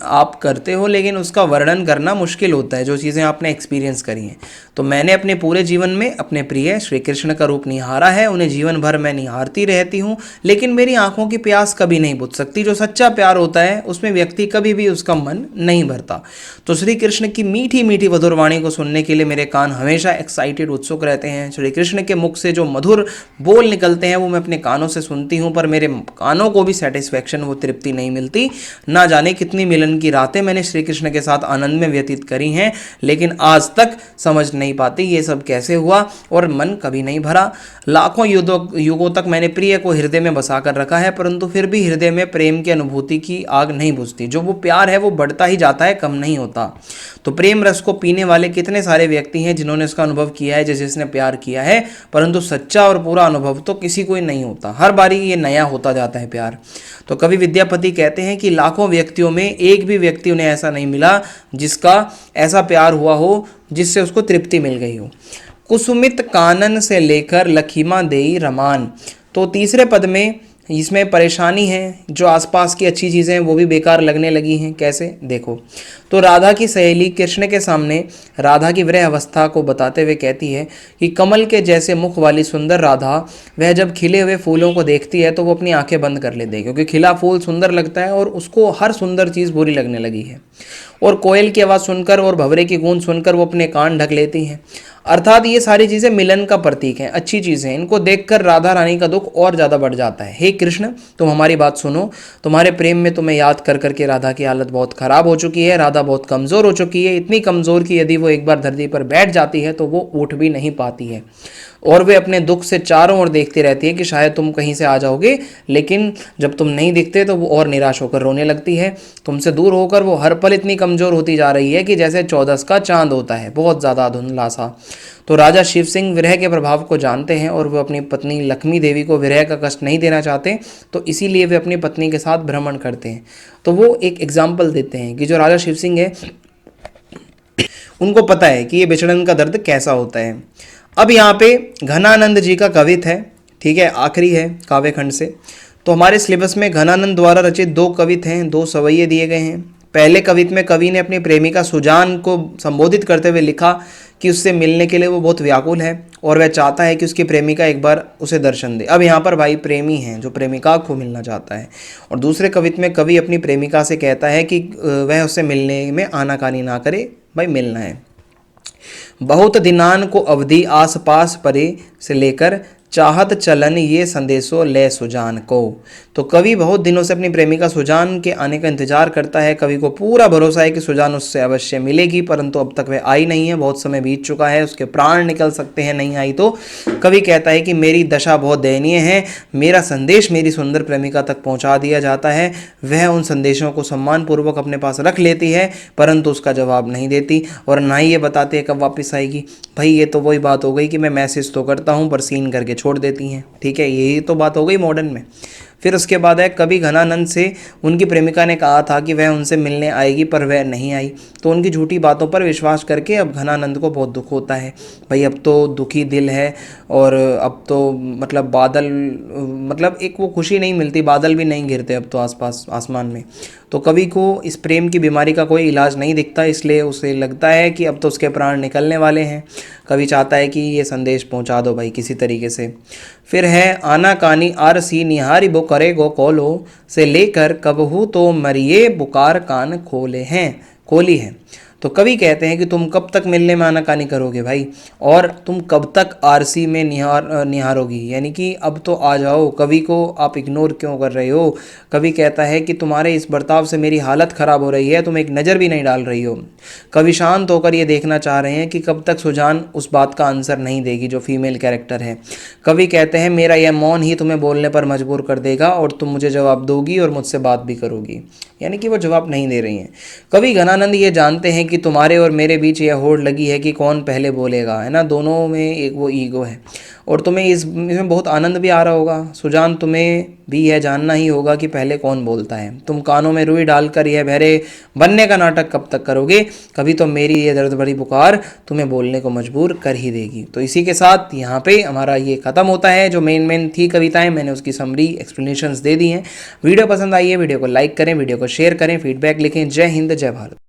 आप करते हो, लेकिन उसका वर्णन करना मुश्किल होता है जो चीज़ें आपने एक्सपीरियंस करी हैं। तो मैंने अपने पूरे जीवन में अपने प्रिय श्री कृष्ण का रूप निहारा है, उन्हें जीवन भर मैं निहारती रहती हूँ, लेकिन मेरी आंखों की प्यास कभी नहीं बुझ सकती। जो सच्चा प्यार होता है उसमें व्यक्ति कभी भी उसका मन नहीं भरता। तो श्री कृष्ण की मीठी मीठी मधुर वाणी को सुनने के लिए मेरे कान हमेशा एक्साइटेड, उत्सुक रहते हैं। श्री कृष्ण के मुख से जो मधुर बोल निकलते हैं वो मैं अपने कानों से सुनती हूँ, पर मेरे कानों को भी सेटिस्फैक्शन, वो तृप्ति नहीं मिलती। ना जाने कितनी मिलन की रातें मैंने श्री कृष्ण के साथ आनंद में व्यतीत करी हैं, लेकिन आज तक समझ नहीं पाती ये सब कैसे हुआ और मन कभी नहीं भरा। लाखों युगों तक मैंने प्रिय को हृदय में बसा कर रखा है, परंतु फिर भी हृदय में प्रेम की अनुभूति की आग नहीं बुझती। जो वो प्यार है वो बढ़ता ही जाता है, कम नहीं होता। तो प्रेम रस को पीने वाले कितने सारे व्यक्ति हैं जिन्होंने इसका अनुभव किया है, जिसने प्यार किया है, परंतु सच्चा और पूरा अनुभव तो किसी को ही नहीं होता। हर बारी ये नया होता जाता है प्यार। तो कवि विद्यापति कहते हैं कि लाखों व्यक्तियों में एक भी व्यक्ति उन्हें ऐसा नहीं मिला जिसका ऐसा प्यार हुआ हो जिससे उसको तृप्ति मिल गई हो। कुसुमित कानन से लेकर लखीमा देई रमान। तो तीसरे पद में इसमें परेशानी है, जो आसपास की अच्छी चीज़ें हैं वो भी बेकार लगने लगी हैं। कैसे, देखो। तो राधा की सहेली कृष्ण के सामने राधा की विरह अवस्था को बताते हुए कहती है कि कमल के जैसे मुख वाली सुंदर राधा, वह जब खिले हुए फूलों को देखती है तो वो अपनी आंखें बंद कर लेती है, क्योंकि खिला फूल सुंदर लगता है और उसको हर सुंदर चीज़ बुरी लगने लगी है। और कोयल की आवाज़ सुनकर और भंवरे की गूंज सुनकर वो अपने कान ढक लेती हैं। अर्थात ये सारी चीज़ें मिलन का प्रतीक हैं, अच्छी चीज़ें हैं। इनको देखकर राधा रानी का दुख और ज़्यादा बढ़ जाता है। हे कृष्ण, तुम हमारी बात सुनो। तुम्हारे प्रेम में तुम्हें याद कर करके राधा की हालत बहुत ख़राब हो चुकी है। राधा बहुत कमज़ोर हो चुकी है, इतनी कमज़ोर कि यदि वो एक बार धरती पर बैठ जाती है तो वो उठ भी नहीं पाती है। और वे अपने दुख से चारों ओर देखती रहती है कि शायद तुम कहीं से आ जाओगे, लेकिन जब तुम नहीं दिखते तो वो और निराश होकर रोने लगती है। तुमसे दूर होकर वो हर पल इतनी कमज़ोर होती जा रही है कि जैसे 14 का चांद होता है, बहुत ज़्यादा धुंधला सा। तो राजा शिव सिंह विरह के प्रभाव को जानते हैं और वो अपनी पत्नी लक्ष्मी देवी को विरह का कष्ट नहीं देना चाहते, तो इसीलिए वे अपनी पत्नी के साथ भ्रमण करते हैं। तो वो एक एग्जाम्पल देते हैं कि जो राजा शिव सिंह है उनको पता है कि ये बिछड़न का दर्द कैसा होता है। अब यहाँ पे घनानंद जी का कवित है, ठीक है, आखिरी है काव्य खंड से। तो हमारे सिलेबस में घनानंद द्वारा रचित 2 कवित हैं, 2 सवैये दिए गए हैं। पहले कवित में कवि ने अपनी प्रेमिका सुजान को संबोधित करते हुए लिखा कि उससे मिलने के लिए वो बहुत व्याकुल है और वह चाहता है कि उसकी प्रेमिका एक बार उसे दर्शन दे। अब यहाँ पर भाई प्रेमी हैं जो प्रेमिका को मिलना चाहता है। और दूसरे कवित में कवि अपनी प्रेमिका से कहता है कि वह उससे मिलने में आनाकानी ना करे, भाई मिलना है। बहुत दिनान को अवधि आस पास परे से लेकर चाहत चलन ये संदेशो ले सुजान को। तो कवि बहुत दिनों से अपनी प्रेमिका सुजान के आने का इंतजार करता है। कवि को पूरा भरोसा है कि सुजान उससे अवश्य मिलेगी, परंतु अब तक वह आई नहीं है। बहुत समय बीत चुका है, उसके प्राण निकल सकते हैं नहीं आई तो। कवि कहता है कि मेरी दशा बहुत दयनीय है। मेरा संदेश मेरी सुंदर प्रेमिका तक पहुंचा दिया जाता है, वह उन संदेशों को सम्मानपूर्वक अपने पास रख लेती है, परंतु उसका जवाब नहीं देती और ना ही ये बताती है कब वापस आएगी। भाई ये तो वही बात हो गई कि मैं मैसेज तो करता हूँ पर सीन करके छोड़ देती हैं, ठीक है, यही तो बात हो गई मॉडर्न में। फिर उसके बाद है कवि घनानंद से उनकी प्रेमिका ने कहा था कि वह उनसे मिलने आएगी पर वह नहीं आई, तो उनकी झूठी बातों पर विश्वास करके अब घनानंद को बहुत दुख होता है। भाई अब तो दुखी दिल है और अब तो मतलब बादल, मतलब एक वो खुशी नहीं मिलती, बादल भी नहीं गिरते अब तो आसपास आसमान में। तो कवि को इस प्रेम की बीमारी का कोई इलाज नहीं दिखता, इसलिए उसे लगता है कि अब तो उसके प्राण निकलने वाले हैं। कवि चाहता है कि ये संदेश पहुंचा दो भाई किसी तरीके से। फिर है आना कानी आरसी निहारी बो करे गो कोलो से लेकर कबहू तो मरिए बुकार कान खोली है। तो कवि कहते हैं कि तुम कब तक मिलने में आनाकानी करोगे भाई, और तुम कब तक आरसी में निहारोगी, यानी कि अब तो आ जाओ, कवि को आप इग्नोर क्यों कर रहे हो। कवि कहता है कि तुम्हारे इस बर्ताव से मेरी हालत ख़राब हो रही है, तुम एक नज़र भी नहीं डाल रही हो। कवि शांत होकर ये देखना चाह रहे हैं कि कब तक सुजान उस बात का आंसर नहीं देगी जो फीमेल कैरेक्टर है। कवि कहते हैं मेरा यह मौन ही तुम्हें बोलने पर मजबूर कर देगा और तुम मुझे जवाब दोगी और मुझसे बात भी करोगी, यानी कि वो जवाब नहीं दे रही हैं। कवि घनानंद ये जानते हैं कि तुम्हारे और मेरे बीच यह होड़ लगी है कि कौन पहले बोलेगा, है ना, दोनों में एक वो ईगो है और तुम्हें इसमें बहुत आनंद भी आ रहा होगा। सुजान, तुम्हें भी यह जानना ही होगा कि पहले कौन बोलता है। तुम कानों में रुई डालकर यह बहरे बनने का नाटक कब तक करोगे? कभी तो मेरी ये दर्द भरी पुकार तुम्हें बोलने को मजबूर कर ही देगी। तो इसी के साथ यहाँ पे हमारा ये खत्म होता है। जो मेन थी कविताएं, मैंने उसकी समरी एक्सप्लेनेशंस दे दी हैं। वीडियो पसंद आई है, वीडियो को लाइक करें, वीडियो को शेयर करें, फीडबैक लिखें। जय हिंद, जय भारत।